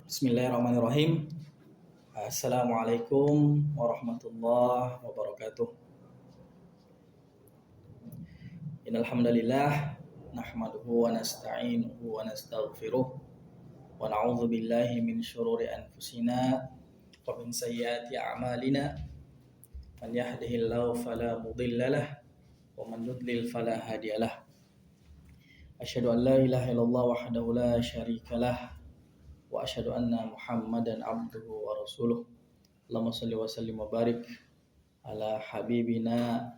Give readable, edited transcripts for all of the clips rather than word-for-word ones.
Bismillahirrahmanirrahim. Assalamualaikum warahmatullahi wabarakatuh. Innal hamdalillah nahmaduhu wa nasta'inuhu wa nastaghfiruh wa na'udzu billahi min syururi anfusina wa min sayyiati a'malina. Man yahdihillahu fala mudhillalah wa man yudlil fala hadiyalah. Asyhadu an la ilaha illallah wahdahu la syarikalah wa asyhadu anna Muhammadan abduhu wa rasuluh. Allahumma shalli wa sallim wa barik ala habibina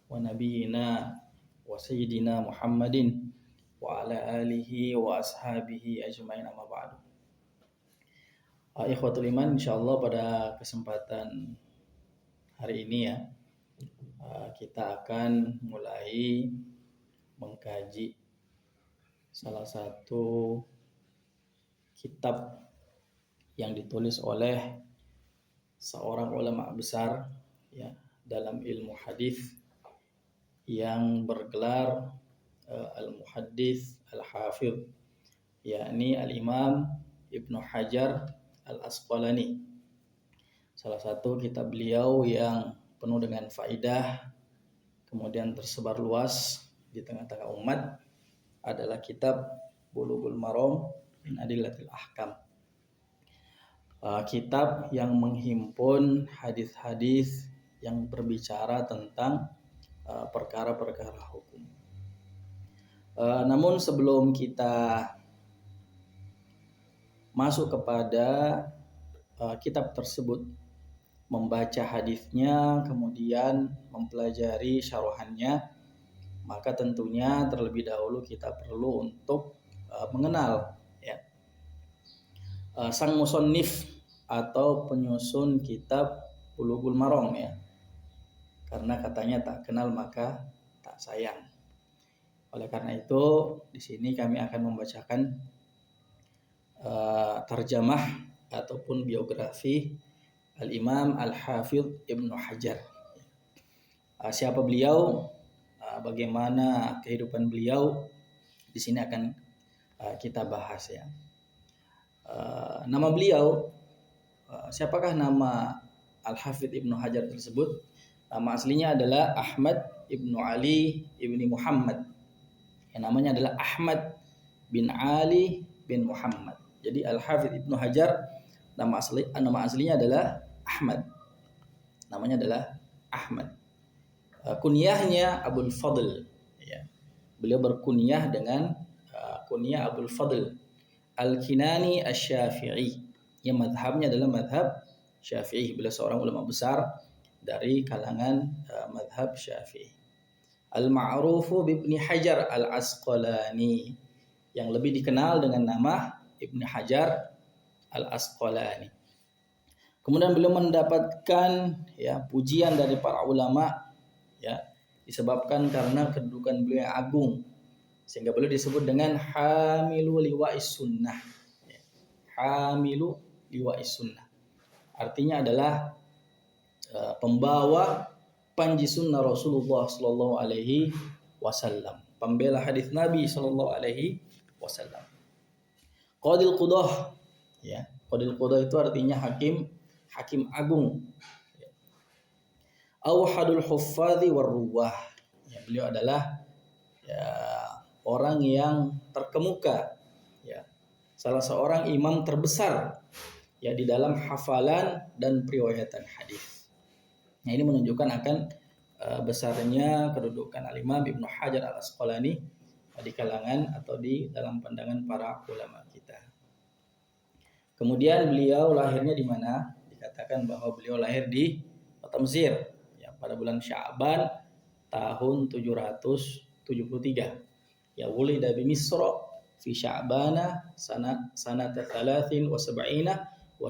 wa nabiyyina wa sayyidina Muhammadin wa ala alihi wa ashabihi ajmain, amma ba'du. Ikhwatul iman, insyaallah pada kesempatan hari ini ya, kita akan mulai mengkaji salah satu kitab yang ditulis oleh seorang ulama besar ya dalam ilmu hadis yang bergelar Al-Muhaddits Al-Hafidz, yakni Al-Imam Ibnu Hajar Al-Asqalani. Salah satu kitab beliau yang penuh dengan faidah, kemudian tersebar luas di tengah-tengah umat, adalah kitab Bulughul Maram min Adillatil Ahkam. Kitab yang menghimpun hadis-hadis yang berbicara tentang perkara-perkara hukum. Namun sebelum kita masuk kepada kitab tersebut, membaca hadisnya, kemudian mempelajari syarahannya, maka tentunya terlebih dahulu kita perlu untuk mengenal ya sang musannif atau penyusun kitab Bulughul Maram ya. Karena katanya tak kenal maka tak sayang. Oleh karena itu di sini kami akan membacakan tarjamah ataupun biografi Al-Imam Al-Hafidz Ibnu Hajar. Siapa beliau, bagaimana kehidupan beliau, di sini akan kita bahas ya. Nama beliau, siapakah nama Al-Hafidz Ibnu Hajar tersebut? Nama aslinya adalah Ahmad Ibnu Ali Ibni Muhammad. Yang namanya adalah Ahmad bin Ali bin Muhammad. Jadi Al-Hafidz Ibnu Hajar nama aslinya adalah Ahmad. Namanya adalah Ahmad. Kunyahnya Abul Fadl ya. Beliau berkunyah dengan kunyah Abul Fadl Al-Kinani Asy-Syafi'i, yang madhabnya adalah madhab Syafi'i. Beliau seorang ulama besar dari kalangan madhab Syafi'i. Al-ma'rufu bibni Hajar Al-Asqalani, yang lebih dikenal dengan nama Ibnu Hajar Al-Asqalani. Kemudian beliau mendapatkan ya pujian dari para ulama ya, disebabkan karena kedudukan beliau yang agung, sehingga beliau disebut dengan hamilu liwa'is sunnah. Hamilu liwa'is sunnah artinya adalah pembawa panji sunnah Rasulullah sallallahu alaihi wasallam, pembela hadis Nabi sallallahu alaihi wasallam. Qadil Qudah ya, Qadil Qudah itu artinya hakim agung. Auhadul huffadhi warruwah ya, beliau adalah ya orang yang terkemuka ya, salah seorang imam terbesar ya di dalam hafalan dan periwayatan hadis. Nah, ini menunjukkan akan besarnya kedudukan Al-Imam Ibnu Hajar Al-Asqalani di kalangan atau di dalam pandangan para ulama kita. Kemudian beliau lahirnya di mana? Dikatakan bahwa beliau lahir di kota Mesir ya, pada bulan Sya'ban tahun 773. Ya, wulida bi Misra fi Sya'bana sanata 73 wa 700.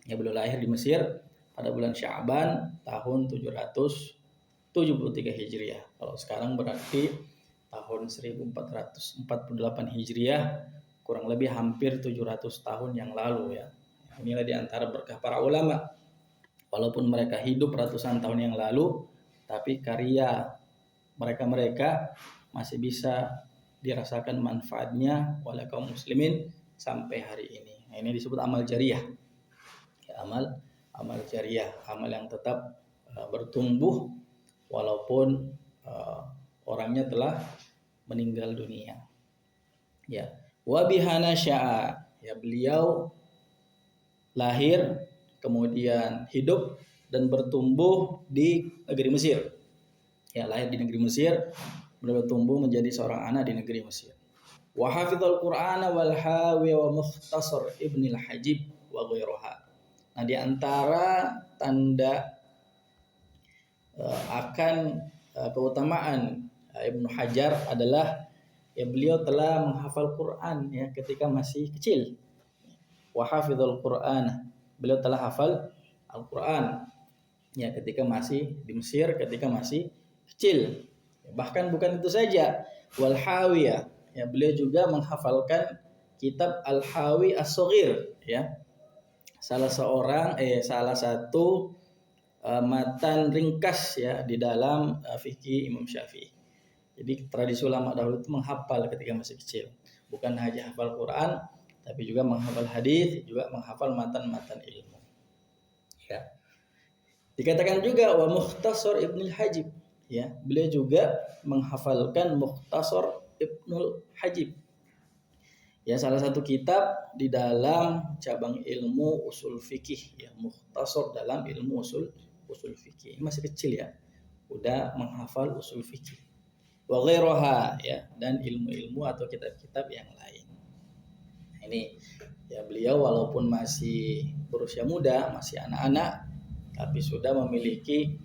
Ya, beliau lahir di Mesir pada bulan Sya'ban tahun 773 Hijriah. Kalau sekarang berarti tahun 1448 Hijriah, kurang lebih hampir 700 tahun yang lalu ya. Inilah di antara berkah para ulama. Walaupun mereka hidup ratusan tahun yang lalu, tapi karya mereka masih bisa dirasakan manfaatnya oleh kaum muslimin sampai hari ini. Nah, ini disebut amal jariyah. Ya, amal jariyah, amal yang tetap bertumbuh walaupun orangnya telah meninggal dunia. Ya, wa bihana sya'a, ya beliau lahir kemudian hidup dan bertumbuh di negeri Mesir. Ya, lahir di negeri Mesir, bertumbuh menjadi seorang anak di negeri Mesir. Wa hafizul Qur'ana wal hawi wa mukhtasar Ibnul Hajib wa ghairuha. Nah, di antara tanda akan keutamaan Ibnu Hajar adalah ya beliau telah menghafal Quran ya ketika masih kecil. Wa hafizul Qur'an, beliau telah hafal Al-Quran ya ketika masih di Mesir, ketika masih kecil. Bahkan bukan itu saja, wal hawiyah, ya beliau juga menghafalkan kitab Al-Hawi As-Shaghir ya. Salah satu matan ringkas ya di dalam fikih Imam Syafi'i. Jadi tradisi ulama dahulu itu menghafal ketika masih kecil, bukan hanya hafal Quran, tapi juga menghafal hadis, juga menghafal matan-matan ilmu. Ya. Dikatakan juga wa mukhtasar Ibnul Hajib, ya beliau juga menghafalkan Mukhtasar Ibnul Hajib. Ya, salah satu kitab di dalam cabang ilmu usul fikih ya, mukhtasar dalam ilmu usul fikih. Masih kecil ya, udah menghafal usul fikih. Wa ghairuha ya, dan ilmu-ilmu atau kitab-kitab yang lain. Nah, ini ya beliau walaupun masih berusia muda, masih anak-anak, tapi sudah memiliki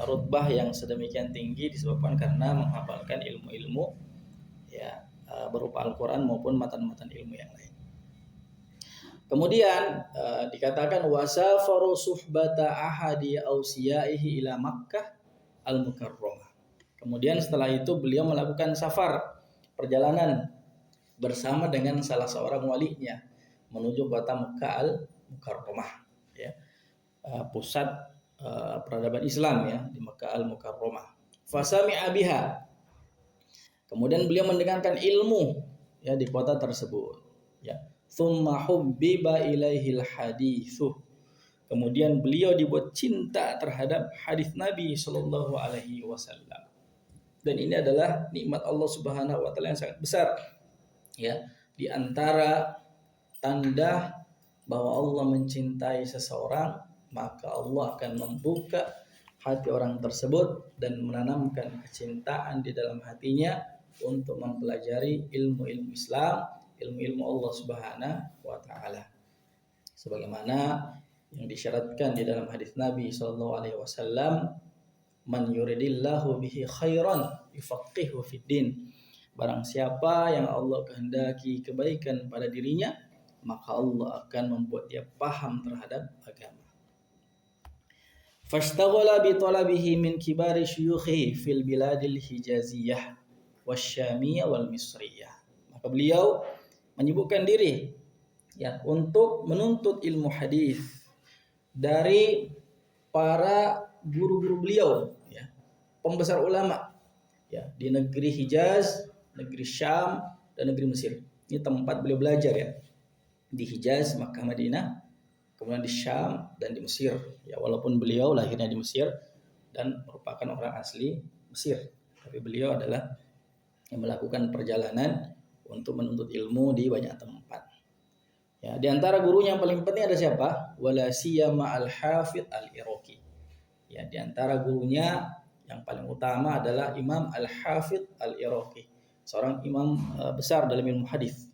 rutbah yang sedemikian tinggi disebabkan karena menghafalkan ilmu-ilmu ya berupa Al-Quran maupun matan-matan ilmu yang lain. Kemudian dikatakan wasafaru suhbata ahadi ausiyaihi ila Makkah al-Mukarramah. Kemudian setelah itu beliau melakukan safar, perjalanan bersama dengan salah seorang walinya menuju kota Makkah al-Mukarramah ya. Pusat peradaban Islam ya di Makkah al-Mukarramah. Fasami'a biha. Kemudian beliau mendengarkan ilmu ya di kota tersebut ya. Tsumma hubbiba ilaihil haditsu. Kemudian beliau dibuat cinta terhadap hadis Nabi sallallahu alaihi wasallam. Dan ini adalah nikmat Allah Subhanahu wa taala yang sangat besar. Ya, di antara tanda bahwa Allah mencintai seseorang, maka Allah akan membuka hati orang tersebut dan menanamkan kecintaan di dalam hatinya untuk mempelajari ilmu-ilmu Islam, ilmu-ilmu Allah Subhanahu wa taala. Sebagaimana yang disyaratkan di dalam hadis Nabi sallallahu alaihi wasallam, man yuridillahu bihi khairan yufaqihu fid din. Barang siapa yang Allah kehendaki kebaikan pada dirinya, maka Allah akan membuat dia paham terhadap agama. Fashtaghala bi talabihi min kibari syuyukhi fil biladil hijaziyah wasyamiyah wal misriyah. Maka beliau menyibukkan diri ya untuk menuntut ilmu hadis dari para guru-guru beliau ya, pembesar ulama ya di negeri Hijaz, negeri Syam dan negeri Mesir. Ini tempat beliau belajar ya. Di Hijaz, Makkah, Madinah, kemudian di Syam dan di Mesir. Ya, walaupun beliau lahirnya di Mesir dan merupakan orang asli Mesir, tapi beliau adalah yang melakukan perjalanan untuk menuntut ilmu di banyak tempat. Ya, di antara gurunya yang paling penting ada siapa? Wala siyama al-Hafidz al-Iraqi. Ya, di antara gurunya yang paling utama adalah Imam Al-Hafidz al-Iraqi, seorang imam besar dalam ilmu hadis.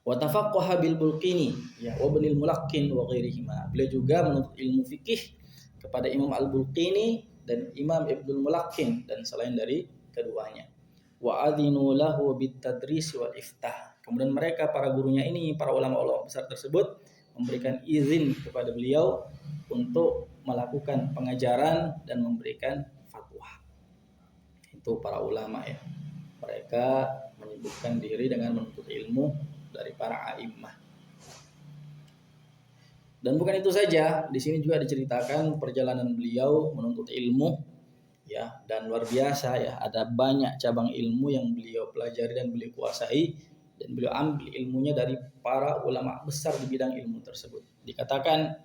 Wa tafaqqaha bil Bulqini ya wa Ibnul Mulaqqin wa ghairihima. Beliau juga menuntut ilmu fikih kepada Imam Al-Bulqini dan Imam Ibnul Mulaqqin dan selain dari keduanya. Wa adhinu lahu bit tadris wal iftah. Kemudian mereka para gurunya ini, para ulama-ulama besar tersebut memberikan izin kepada beliau untuk melakukan pengajaran dan memberikan fatwa. Itu para ulama ya. Mereka menyibukkan diri dengan menuntut ilmu dari para a'immah. Dan bukan itu saja, di sini juga diceritakan perjalanan beliau menuntut ilmu ya, dan luar biasa ya, ada banyak cabang ilmu yang beliau pelajari dan beliau kuasai dan beliau ambil ilmunya dari para ulama besar di bidang ilmu tersebut. Dikatakan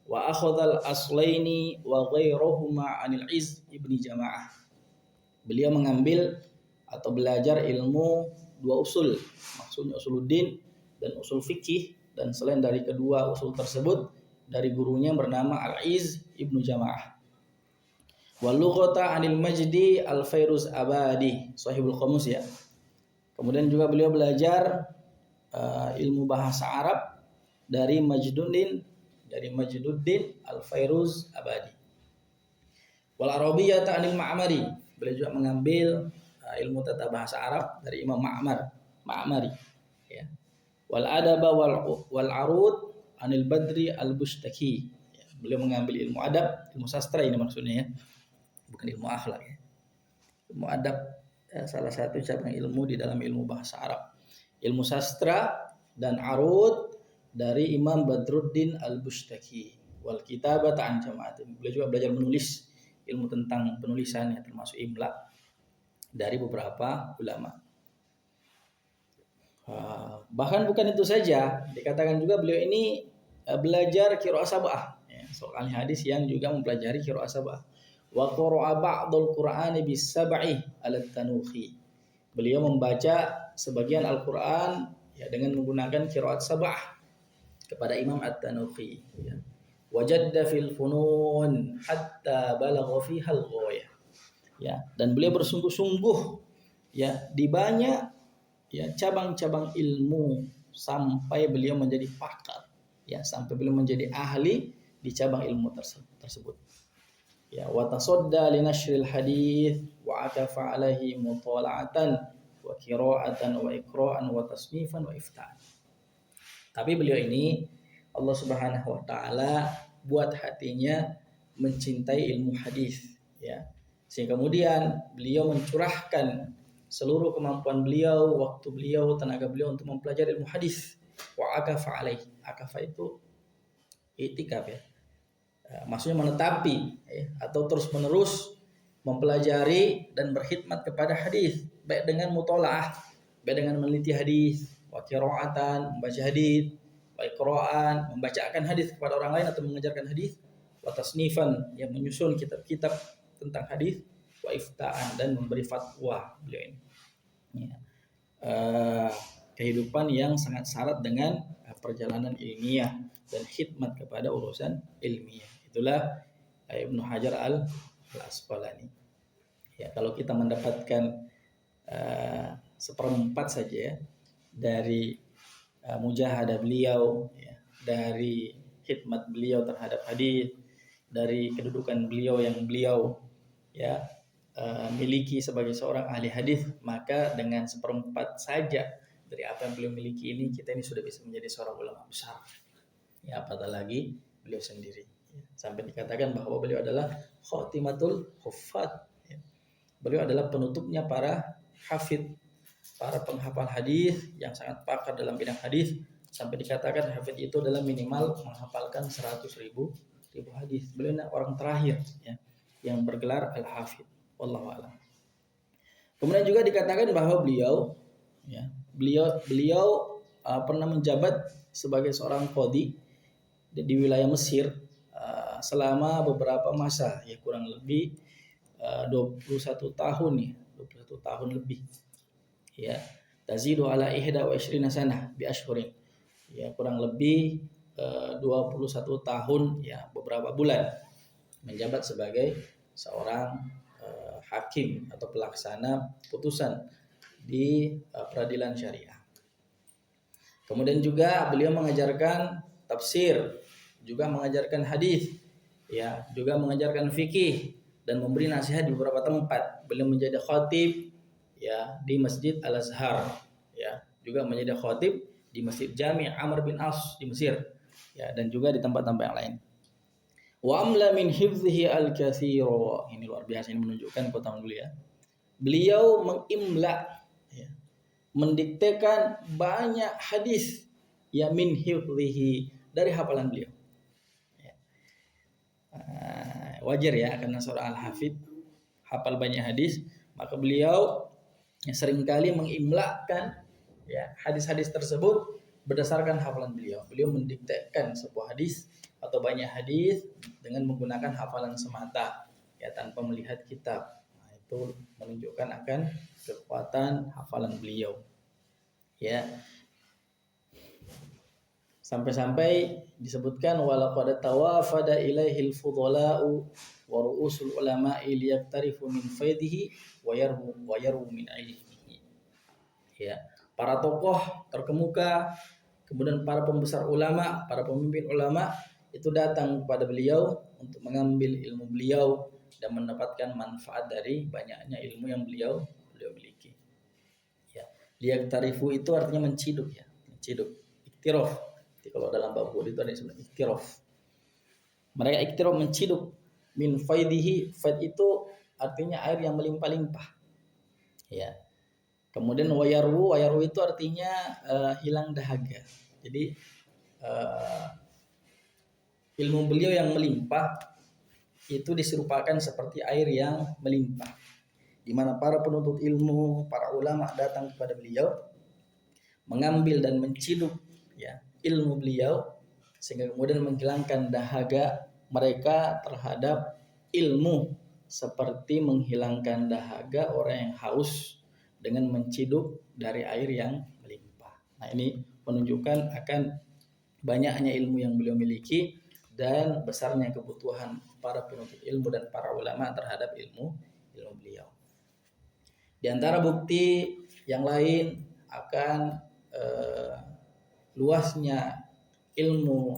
wa akhadhal aslaini wa ghairuhuma 'anil Izz ibni Jama'ah. Beliau mengambil atau belajar ilmu dua usul, maksudnya usuluddin dan usul fikih, dan selain dari kedua usul tersebut dari gurunya bernama Al-Izz ibnu Jama'ah. Wal lughata 'anil Majdi Al-Fairuz Abadi, sahibul qamus ya. Kemudian juga beliau belajar ilmu bahasa Arab dari Majduddin Al-Fairuz Abadi. Wal Arabiyyata 'anil Ma'mari. Beliau juga mengambil ilmu tata bahasa Arab dari Imam Ma'mari ya. Wal adaba wal arud 'anil Badri Al-Bustaki. Ya, beliau mengambil ilmu adab, ilmu sastra ini maksudnya ya. Bukan ilmu akhlak ya. Ilmu adab salah satu cabang ilmu di dalam ilmu bahasa Arab. Ilmu sastra dan arud dari Imam Badruddin Al-Bustaki. Wal kitabata an jama'atin. Beliau juga belajar menulis, ilmu tentang penulisan ya, termasuk imla dari beberapa ulama. Bahkan bukan itu saja, dikatakan juga beliau ini belajar qiraah sab'ah ya, seorang hadis yang juga mempelajari qiraah sab'ah. Wa qara'a ba'dul Qur'ani bis sab'i 'ala tanuhi. Beliau membaca sebagian Al-Qur'an ya dengan menggunakan qiraat sab'ah kepada Imam At-Tanuhi ya. Wajadda fil funun hatta balagha fiha al-ghayah. Ya, dan beliau bersungguh-sungguh ya di banyak ya cabang-cabang ilmu sampai beliau menjadi pakar ya, sampai beliau menjadi ahli di cabang ilmu tersebut. Ya, wa tasadda li nashril hadits wa akafa alaihi mutala'atan wa qira'atan wa iqra'an wa tasnifan wa ifta'an. Tapi beliau ini Allah Subhanahu wa taala buat hatinya mencintai ilmu hadis ya. Sehingga kemudian beliau mencurahkan seluruh kemampuan beliau, waktu beliau, tenaga beliau untuk mempelajari ilmu hadis. Wa akafa alaihi. Akafa itu i'tikaf ya. Maksudnya menetapi ya, atau terus-menerus mempelajari dan berkhidmat kepada hadis, baik dengan mutolaah, baik dengan meneliti hadis, wa qira'atan, membaca hadis, wa iqra'an, membacakan hadis kepada orang lain atau mengajarkan hadis, wa tasnifan, yang menyusun kitab-kitab tentang hadis, wa ifta'an, dan memberi fatwa beliau ini. Ya. Kehidupan yang sangat syarat dengan perjalanan ilmiah dan khidmat kepada urusan ilmiah. Itulah Ibnu Hajar Al-Asqalani. Ya, kalau kita mendapatkan seperempat saja ya, dari mujahadah beliau, ya, dari khidmat beliau terhadap hadis, dari kedudukan beliau yang beliau ya miliki sebagai seorang ahli hadis, maka dengan seperempat saja dari apa yang beliau miliki ini, kita ini sudah bisa menjadi seorang ulama besar. Ya, apatah lagi beliau sendiri. Sampai dikatakan bahwa beliau adalah khatimatul huffaz. Ya. Beliau adalah penutupnya para hafid, para penghafal hadis yang sangat pakar dalam bidang hadis. Sampai dikatakan hafid itu adalah minimal menghafalkan 100.000 hadis. Beliau orang terakhir ya, yang bergelar al-hafid. Wallahu a'lam. Kemudian juga dikatakan bahwa beliau pernah menjabat sebagai seorang qadhi di wilayah Mesir selama beberapa masa ya, kurang lebih 21 tahun ya, 21 tahun lebih ya. Tazidu ala ihda wa ishrina sanah bi ashhurin ya, kurang lebih 21 tahun ya, beberapa bulan menjabat sebagai seorang hakim atau pelaksana putusan di peradilan syariah. Kemudian juga beliau mengajarkan tafsir, juga mengajarkan hadis, ya, juga mengajarkan fikih dan memberi nasihat di beberapa tempat. Beliau menjadi khatib ya di Masjid Al-Azhar, ya, juga menjadi khatib di Masjid Jami' Amr bin As di Mesir, ya, dan juga di tempat-tempat yang lain. Wa amla min hifzihi al-katsira. Ini luar biasa, ini menunjukkan kota mulia. Beliau mengimla ya, mendiktekan banyak hadis ya, min hifzihi, dari hafalan beliau. Wajar ya, karena seorang al-hafid hafal banyak hadis, maka beliau seringkali mengimlakan Ya, hadis-hadis tersebut berdasarkan hafalan beliau. Beliau mendiktekan sebuah hadis atau banyak hadis dengan menggunakan hafalan semata, ya tanpa melihat kitab. Nah, itu menunjukkan akan kekuatan hafalan beliau. Ya, sampai-sampai disebutkan walaqad tawafada ilaihil fudhala'u wa ru'usul ulama'i liyaktarifu min faidihi wa yarwu min ilmihi. Ya, para tokoh terkemuka, kemudian para pembesar ulama, para pemimpin ulama itu datang kepada beliau untuk mengambil ilmu beliau dan mendapatkan manfaat dari banyaknya ilmu yang beliau miliki. Ya, liyaktarifu itu artinya menciduk, ya, menciduk. Iktiraf. Jadi kalau dalam bab wudhu itu ada yang disebut iktiraf. Mereka iktiraf menciduk min faidihi. Faid itu artinya air yang melimpah-limpah. Ya. Kemudian wayarwu itu artinya hilang dahaga. Jadi ilmu beliau yang melimpah itu diserupakan seperti air yang melimpah, di mana para penuntut ilmu, para ulama datang kepada beliau mengambil dan menciduk, ya, ilmu beliau sehingga kemudian menghilangkan dahaga mereka terhadap ilmu seperti menghilangkan dahaga orang yang haus dengan menciduk dari air yang melimpah. Nah, ini menunjukkan akan banyaknya ilmu yang beliau miliki dan besarnya kebutuhan para penuntut ilmu dan para ulama terhadap ilmu beliau. Di antara bukti yang lain akan luasnya ilmu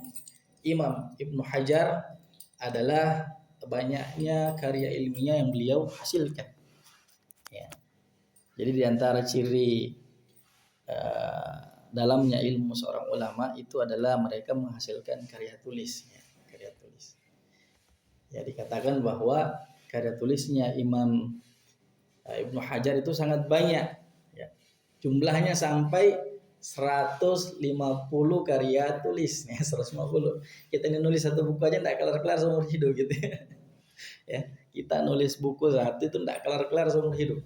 Imam Ibnu Hajar adalah banyaknya karya ilmiah yang beliau hasilkan. Ya. Jadi di antara ciri dalamnya ilmu seorang ulama itu adalah mereka menghasilkan karya tulis. Ya, karya tulis. Ya, dikatakan bahwa karya tulisnya Imam Ibnu Hajar itu sangat banyak. Ya. Jumlahnya sampai 150 karya tulis, ya, 150. Kita ini nulis satu buku aja tidak kelar-kelar seumur hidup gitu ya. Ya, kita nulis buku satu itu tidak kelar-kelar seumur hidup.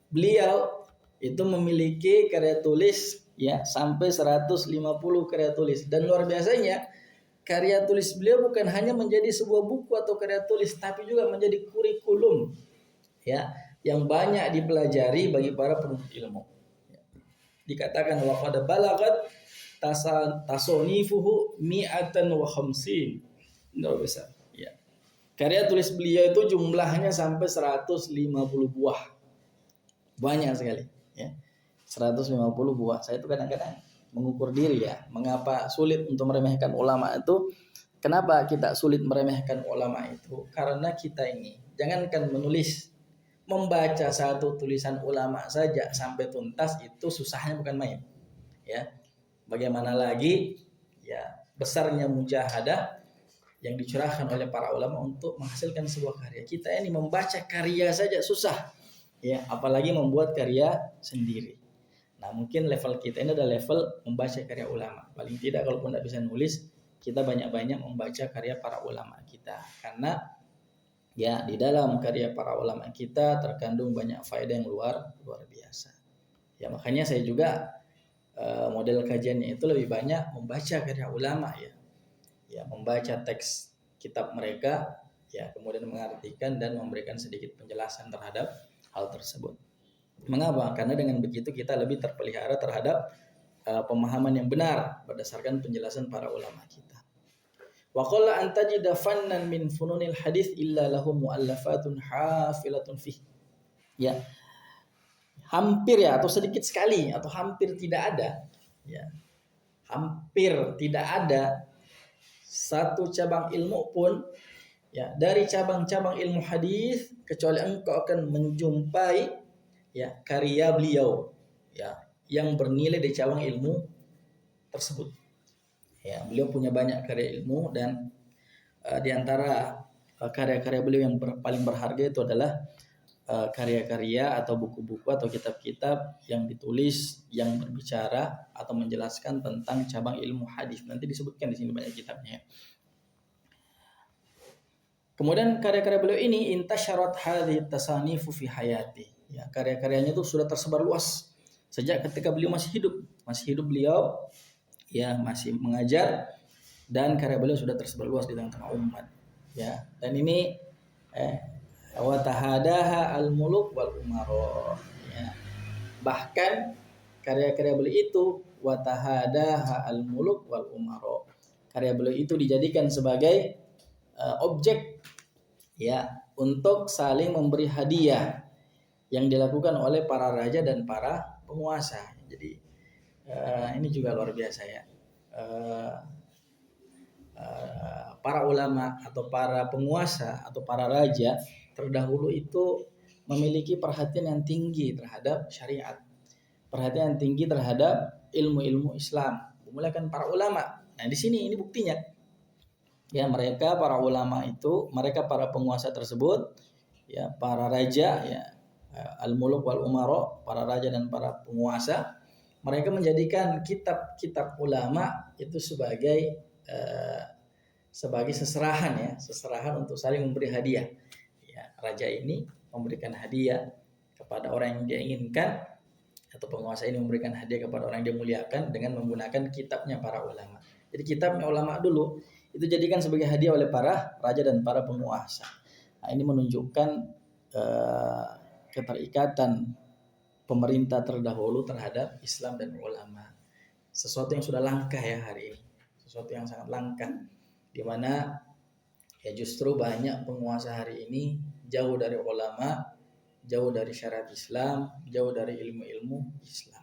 Beliau itu memiliki karya tulis, ya, sampai 150 karya tulis, dan luar biasanya karya tulis beliau bukan hanya menjadi sebuah buku atau karya tulis, tapi juga menjadi kurikulum, ya, yang banyak dipelajari bagi para penuntut ilmu. Dikatakan waqad balagat tasonifuhu mi'atan wa khamsin. Enggak bisa. Ya. Karya tulis beliau itu jumlahnya sampai 150 buah. Banyak sekali, ya. 150 buah. Saya itu kadang-kadang mengukur diri, ya, mengapa sulit untuk meremehkan ulama itu. Kenapa kita sulit meremehkan ulama itu? Karena kita ini jangankan menulis, membaca satu tulisan ulama saja sampai tuntas itu susahnya bukan main, ya. Bagaimana lagi, ya, besarnya mujahadah yang dicurahkan oleh para ulama untuk menghasilkan sebuah karya. Kita ini membaca karya saja susah, ya, apalagi membuat karya sendiri. Nah, mungkin level kita ini adalah level membaca karya ulama. Paling tidak kalaupun tidak bisa nulis, kita banyak-banyak membaca karya para ulama kita, karena ya di dalam karya para ulama kita terkandung banyak faedah yang luar biasa. Ya, makanya saya juga model kajiannya itu lebih banyak membaca karya ulama, ya. Ya, membaca teks kitab mereka, ya, kemudian mengartikan dan memberikan sedikit penjelasan terhadap hal tersebut. Mengapa? Karena dengan begitu kita lebih terpelihara terhadap pemahaman yang benar berdasarkan penjelasan para ulama kita. Wa qalla an tajida fannan min fununil hadis illa lahu muallafatun hafilatun fih. Ya. Hampir, ya, atau sedikit sekali atau hampir tidak ada, ya. Hampir tidak ada satu cabang ilmu pun, ya, dari cabang-cabang ilmu hadis kecuali engkau akan menjumpai, ya, karya beliau, ya, yang bernilai di cabang ilmu tersebut. Ya, beliau punya banyak karya ilmu dan di antara karya-karya beliau yang paling berharga itu adalah karya-karya atau buku-buku atau kitab-kitab yang ditulis yang berbicara atau menjelaskan tentang cabang ilmu hadis. Nanti disebutkan di sini banyak kitabnya. Kemudian karya-karya beliau ini intasyarat hadhihi tasanifu fi hayati. Ya, karya-karyanya itu sudah tersebar luas sejak ketika beliau masih hidup beliau ya masih mengajar, dan karya beliau sudah tersebar luas di tengah-tengah umat ya. Dan ini wa tahadaha al muluk wal umaro ya. Bahkan karya-karya beliau itu wa tahadaha al muluk wal umaro, karya beliau itu dijadikan sebagai objek ya untuk saling memberi hadiah yang dilakukan oleh para raja dan para penguasa. Jadi ini juga luar biasa ya. Para ulama atau para penguasa atau para raja terdahulu itu memiliki perhatian yang tinggi terhadap syariat, perhatian yang tinggi terhadap ilmu-ilmu Islam, memulakan para ulama. Nah di sini ini buktinya ya, mereka para ulama itu, mereka para penguasa tersebut ya, para raja ya, al-muluk wal umaro, para raja dan para penguasa, mereka menjadikan kitab-kitab ulama itu sebagai seserahan ya, seserahan untuk saling memberi hadiah ya. Raja ini memberikan hadiah kepada orang yang dia inginkan, atau penguasa ini memberikan hadiah kepada orang yang dia muliakan dengan menggunakan kitabnya para ulama. Jadi kitabnya ulama dulu itu jadikan sebagai hadiah oleh para raja dan para penguasa. Nah, ini menunjukkan keterikatan pemerintah terdahulu terhadap Islam dan ulama. Sesuatu yang sudah langka ya hari ini, sesuatu yang sangat langka, di mana ya justru banyak penguasa hari ini jauh dari ulama, jauh dari syariat Islam, jauh dari ilmu-ilmu Islam.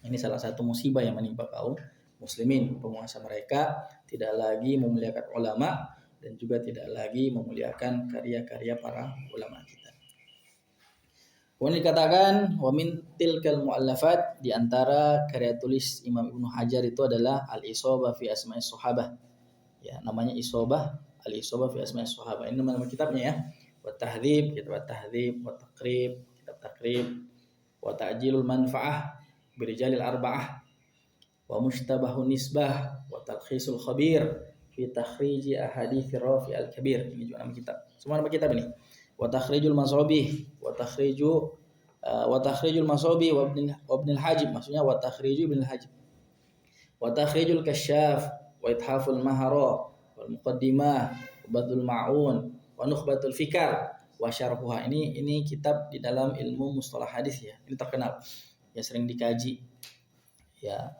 Ini salah satu musibah yang menimpa kaum muslimin. Penguasa mereka tidak lagi memuliakan ulama dan juga tidak lagi memuliakan karya-karya para ulama kita. Kemudian dikatakan wa min tilkal muallafat, di antara karya tulis Imam Ibnu Hajar itu adalah Al-Isabah fi Asma'is Sahabah. Ya, namanya Isabah, Al-Isabah fi Asma'is Sahabah. Ini nama kitabnya ya. Wa Tahdhib, kitab Tahdhib, wa Taqrib, kitab Taqrib, wa Ta'jilul Manfa'ah bi Rijalil Arba'ah, wa Mushtabahun Nisbah, wa Talkhisul Khabir fi takhriji ahadits Rafi al-Kabir. Ini juga nama kitab. Semua nama kitab ini. Wa Takhrijul Masabih, wa Takhrijul Masabih wa Ibn al-Hajib, maksudnya wa Takhriju Ibn al-Hajib. Wa Takhrijul Kasyaf, wa Ithaful Mahara, wal Muqaddimah, wa Badul Ma'un, wa Nukhbatul Fikar, wa Syarhuha. Ini kitab di dalam ilmu mustalah hadis ya. Ini terkenal. Ya sering dikaji ya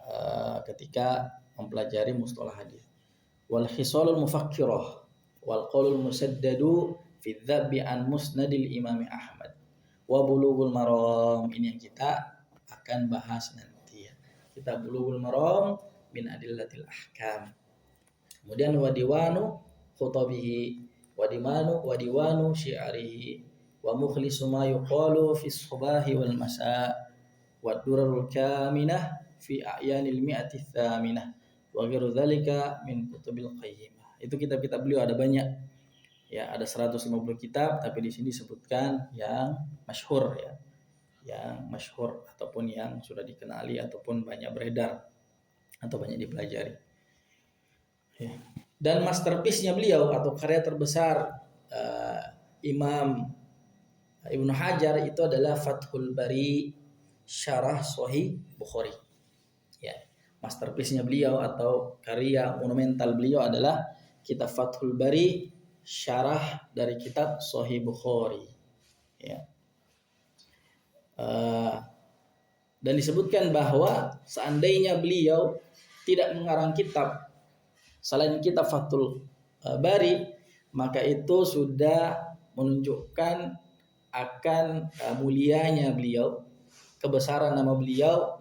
ketika mempelajari mustalah hadis. Wal Khisalul Mufakkirah, wal Qaulul Musaddadu fi dzabbi an Musnadil Imam Ahmad, wa Bulughul Maram. Ini yang kita akan bahas nanti ya. Kita Bulughul Maram min Adillatil Ahkam. Kemudian wa Diwanu Khutabihi, wa diwanu syi'arihi, wa mukhlisu ma yuqalu fi subahi wal masa, wa durarul kaminah fi a'yanil mi'ati tsaminah, wa ghairu dzalika min kutubil qayyimah. Itu kitab-kitab beliau ada banyak. Ya, ada 150 kitab, tapi di sini disebutkan yang masyhur ya. Yang masyhur ataupun yang sudah dikenali ataupun banyak beredar atau banyak dipelajari. Ya. Dan masterpiece-nya beliau atau karya terbesar Imam Ibnu Hajar itu adalah Fathul Bari Syarah Sahih Bukhari. Ya, masterpiece-nya beliau atau karya monumental beliau adalah kitab Fathul Bari, syarah dari kitab Sahih Bukhari. Ya. Dan disebutkan bahwa seandainya beliau tidak mengarang kitab selain kitab Fathul Bari, maka itu sudah menunjukkan akan mulianya beliau, kebesaran nama beliau,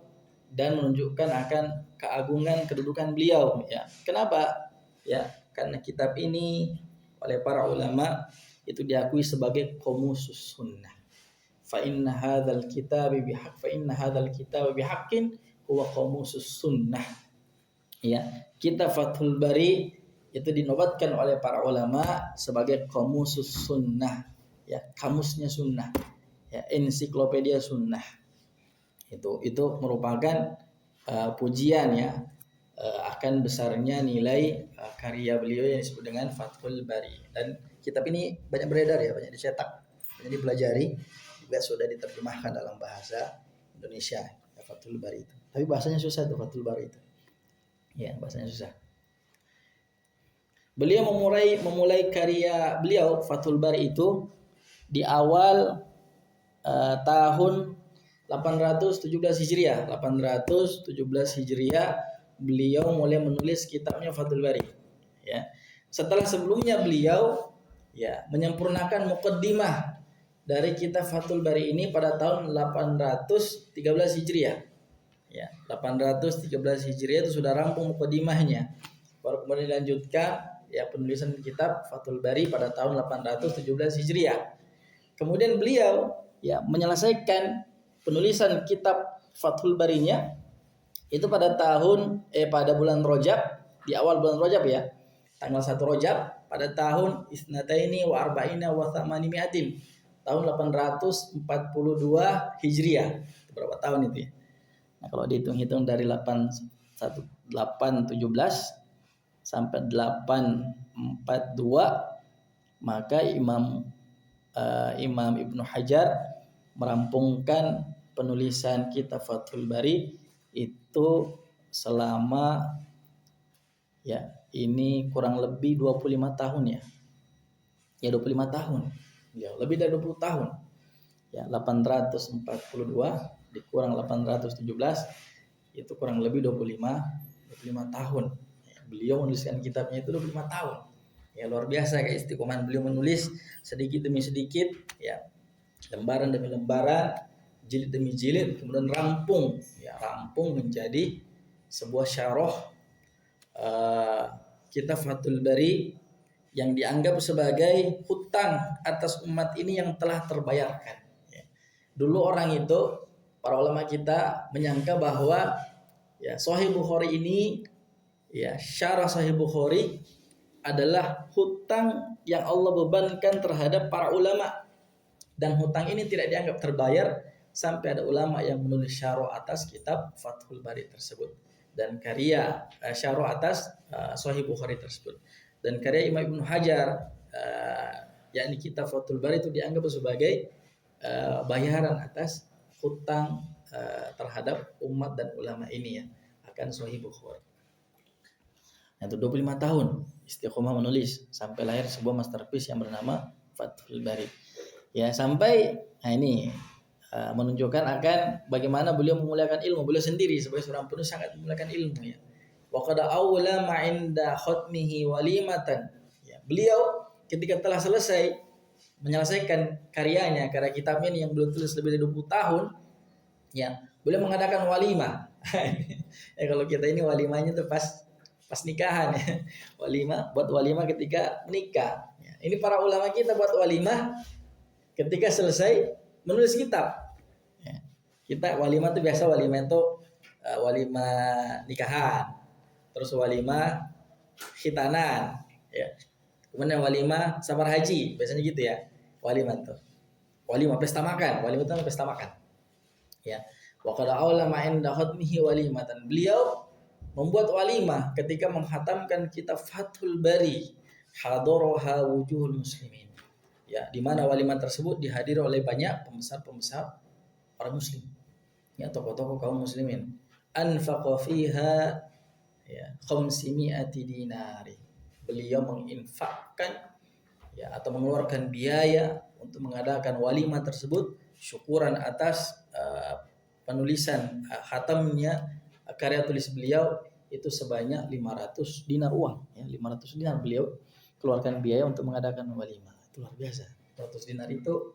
dan menunjukkan akan keagungan kedudukan beliau ya. Kenapa? Ya, karena kitab ini oleh para ulama itu diakui sebagai Qamusus Sunnah. Fa inna hadzal kitab bihaqqin huwa Qamusus Sunnah. Ya, kitab Fathul Bari itu dinobatkan oleh para ulama sebagai Qamusus Sunnah. Ya, kamusnya sunnah. Ya, ensiklopedia sunnah. Itu merupakan pujian ya akan besarnya nilai karya beliau yang disebut dengan Fathul Bari. Dan kitab ini banyak beredar ya, banyak dicetak, banyak dipelajari, juga sudah diterjemahkan dalam bahasa Indonesia. Fathul Bari itu. Tapi bahasanya susah tuh Fathul Bari itu. Ya, bahasanya susah. Beliau memulai karya beliau Fathul Bari itu di awal tahun 817 Hijriah. 817 Hijriah beliau mulai menulis kitabnya Fathul Bari. Ya. Setelah sebelumnya beliau menyempurnakan muqaddimah dari kitab Fathul Bari ini pada tahun 813 Hijriah. Ya, 813 Hijriah itu sudah rampung muqaddimahnya. Baru kemudian dilanjutkan penulisan kitab Fathul Bari pada tahun 817 Hijriah. Kemudian beliau menyelesaikan penulisan kitab Fathul Barinya itu pada bulan Rajab, di awal bulan Rajab ya. Tanggal 1 Rajab pada tahun isnataini wa arba'ina wa thamanimiatin, tahun 842 Hijriah. Itu berapa tahun itu ya? Nah, kalau dihitung-hitung dari 817 sampai 842, maka Imam Ibnu Hajar merampungkan penulisan kitab Fathul Bari itu selama ini kurang lebih 25 tahun ya. Ya 25 tahun. Ya, lebih dari 20 tahun. Ya, 842 dikurang 817 itu kurang lebih 25 tahun. Ya, beliau menuliskan kitabnya itu 25 tahun. Ya, luar biasa kayak istiqomah beliau menulis sedikit demi sedikit, lembaran demi lembaran, jilid demi jilid, kemudian rampung menjadi sebuah syarah kitab Fathul Bari yang dianggap sebagai hutang atas umat ini yang telah terbayarkan. Dulu orang itu, para ulama kita menyangka bahwa Sahih Bukhari ini, syarah Sahih Bukhari adalah hutang yang Allah bebankan terhadap para ulama, dan hutang ini tidak dianggap terbayar sampai ada ulama yang menulis syarah atas kitab Fathul Bari tersebut dan karya syarah atas Sahih Bukhari tersebut. Dan karya Imam Ibnu Hajar yakni kitab Fathul Bari itu dianggap sebagai bayaran atas hutang terhadap umat dan ulama ini akan Sahih Bukhari. Itu 25 tahun istiqomah menulis sampai lahir sebuah masterpiece yang bernama Fathul Bari. Ya, sampai ini menunjukkan akan bagaimana beliau memuliakan ilmu. Beliau sendiri sebagai seorang penulis sangat memuliakan ilmu ya. Wa qad awla ma'inda khatmihi walimatan. Ya, beliau ketika telah selesai menyelesaikan karyanya, karya kitabnya yang beliau tulis lebih dari 20 tahun, beliau mengadakan walimah. Kalau kita ini walimahnya tuh pas nikahan ya. Buat walimah ketika menikah. Ini para ulama kita buat walimah ketika selesai menulis kitab. Kita walimah itu biasa walimah itu walimah nikahan, terus walimah khitanan, kemudian walimah safar haji, biasanya gitu ya. Walimah itu walimah pesta makan, walimah itu pesta makan. Ya, wa qala aula ma inda khatmihi walimatan. Beliau membuat walimah ketika menghatamkan kitab Fathul Bari, hadaraha wujuhul muslimin. Ya, di mana walimah tersebut dihadiri oleh banyak pembesar-pembesar orang muslim. Ya, tokoh-tokoh kaum muslimin. Anfaqa fiha 500 dinari. Beliau menginfakkan atau mengeluarkan biaya untuk mengadakan walimah tersebut syukuran atas penulisan khatamnya karya tulis beliau itu sebanyak 500 dinar uang. 500 dinar beliau keluarkan biaya untuk mengadakan walimah. Itu luar biasa. 100 dinar itu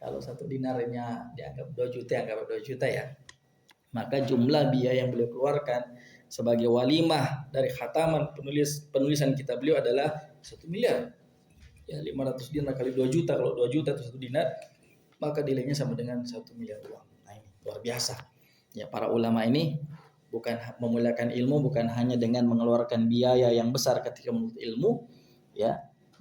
kalau 1 dinarnya dianggap 2 juta, anggap 2 juta ya. Maka jumlah biaya yang beliau keluarkan sebagai walimah dari khataman penulisan kitab beliau adalah 1 miliar. 500 dinar kali 2 juta, kalau 2 juta itu 1 dinar, maka nilainya sama dengan 1 miliar uang. Nah, ini luar biasa. Ya, para ulama ini bukan memuliakan ilmu bukan hanya dengan mengeluarkan biaya yang besar ketika menuntut ilmu,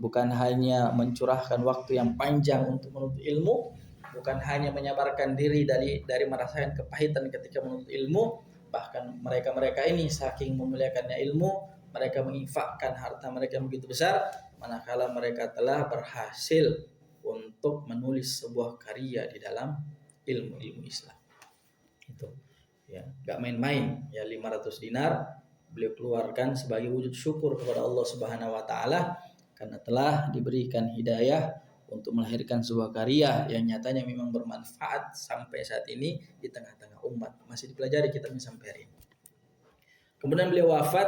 bukan hanya mencurahkan waktu yang panjang untuk menuntut ilmu, bukan hanya menyabarkan diri dari merasakan kepahitan ketika menuntut ilmu, bahkan mereka ini saking memuliakannya ilmu, mereka menginfakkan harta mereka yang begitu besar manakala mereka telah berhasil untuk menulis sebuah karya di dalam ilmu Islam. Itu. ya, nggak main-main ya. 500 dinar beliau keluarkan sebagai wujud syukur kepada Allah Subhanahu wa taala karena telah diberikan hidayah untuk melahirkan sebuah karya yang nyatanya memang bermanfaat sampai saat ini di tengah-tengah umat, masih dipelajari kitabnya sampai hari ini. Kemudian beliau wafat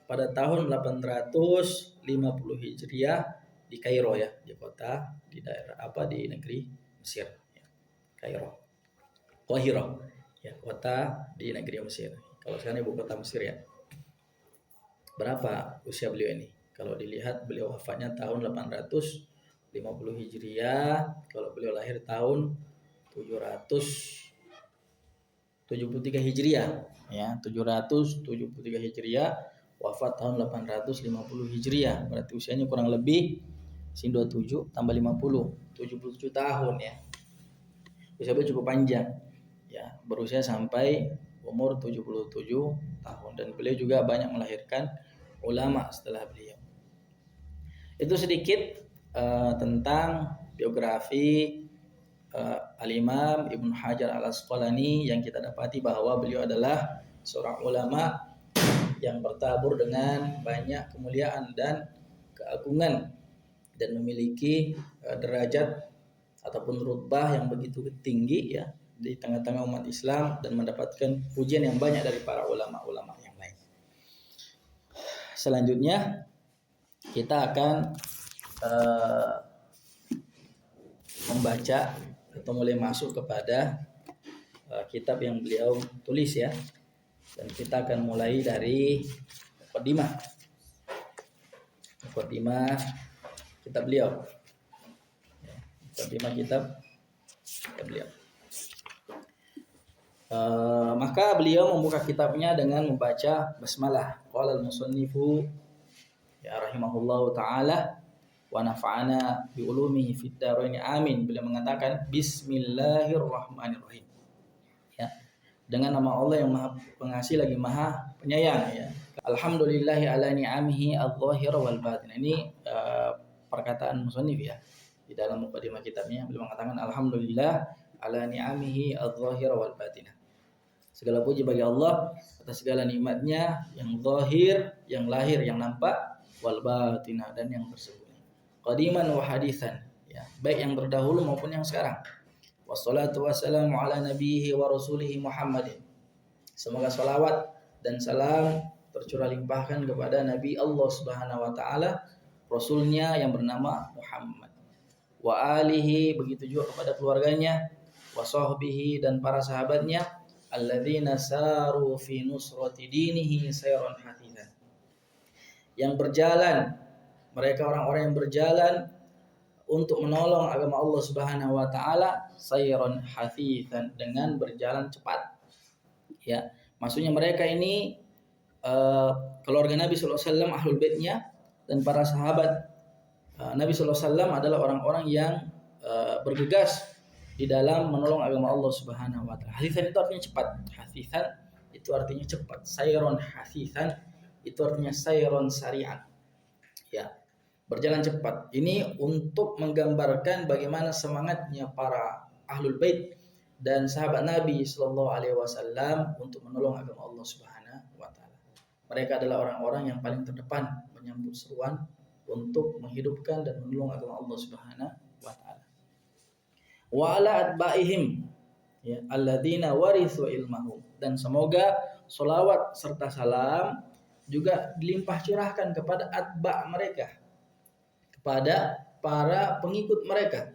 pada tahun 850 Hijriah di Kairo ya, di kota di daerah di negeri Mesir ya. Qahirah ya, kota di negeri Mesir. Kalau sekarang ibu kota Mesir ya. Berapa usia beliau ini? Kalau dilihat beliau wafatnya tahun 850 Hijriah, kalau beliau lahir tahun 773 Hijriah ya, 773 Hijriah, wafat tahun 850 Hijriah. Berarti usianya kurang lebih 27 tambah 50, 77 tahun ya. Usia beliau cukup panjang ya, berusia sampai umur 77 tahun, dan beliau juga banyak melahirkan ulama setelah beliau. Itu sedikit tentang biografi Al-Imam Ibnu Hajar Al-Asqalani yang kita dapati bahwa beliau adalah seorang ulama yang bertabur dengan banyak kemuliaan dan keagungan dan memiliki derajat ataupun rutbah yang begitu tinggi ya di tengah-tengah umat Islam dan mendapatkan pujian yang banyak dari para ulama-ulama yang lain. Selanjutnya kita akan membaca atau mulai masuk kepada kitab yang beliau tulis ya, dan kita akan mulai dari muqaddimah kitab beliau ya, muqaddimah kitab beliau. Maka beliau membuka kitabnya dengan membaca basmalah. Qala al-musannifu ya rahimahullahu taala wa nafa'ana bi ulumihi fid dharain amin. Beliau mengatakan bismillahirrahmanirrahim. Ya. Dengan nama Allah yang Maha Pengasih lagi Maha Penyayang ya. Alhamdulillahi ala ni'amihi adh-dhahira wal batin. Ini perkataan musannif ya. Di dalam muqaddimah kitabnya beliau mengatakan alhamdulillah ala ni'amihi adh-dhahira wal batinah. Segala puji bagi Allah atas segala nikmatnya yang zahir, yang lahir, yang nampak, wal batinah, dan yang tersembunyi. Qadiman wa hadithan, ya, baik yang terdahulu maupun yang sekarang. Wassalatu wassalamu ala nabihi wa rasulihi Muhammadin. Semoga salawat dan salam tercurah limpahkan kepada Nabi Allah Subhanahu wa taala, rasulnya yang bernama Muhammad. Wa alihi, begitu juga kepada keluarganya, wa sahbihi, dan para sahabatnya, alladzina saru fi nusrati dinihi sayran hatithan, yang berjalan, mereka orang-orang yang berjalan untuk menolong agama Allah Subhanahu wa taala sayran hatithan, dengan berjalan cepat ya. Maksudnya mereka ini keluarga Nabi sallallahu alaihi wasallam, ahlul baitnya, dan para sahabat Nabi sallallahu alaihi wasallam adalah orang-orang yang bergegas di dalam menolong agama Allah Subhanahu wa taala. Hasithan itu artinya cepat. Hasithan itu artinya cepat. Sayron hasithan itu artinya sayron sari'an. Ya, berjalan cepat. Ini untuk menggambarkan bagaimana semangatnya para ahlul bait dan sahabat Nabi sallallahu alaihi wasallam untuk menolong agama Allah Subhanahu wa taala. Mereka adalah orang-orang yang paling terdepan menyambut seruan untuk menghidupkan dan menolong agama Allah Subhanahu wa taala. Wa ala atba'ihim ya alladzina warithu ilmahum, dan semoga selawat serta salam juga dilimpah curahkan kepada atba' mereka, kepada para pengikut mereka,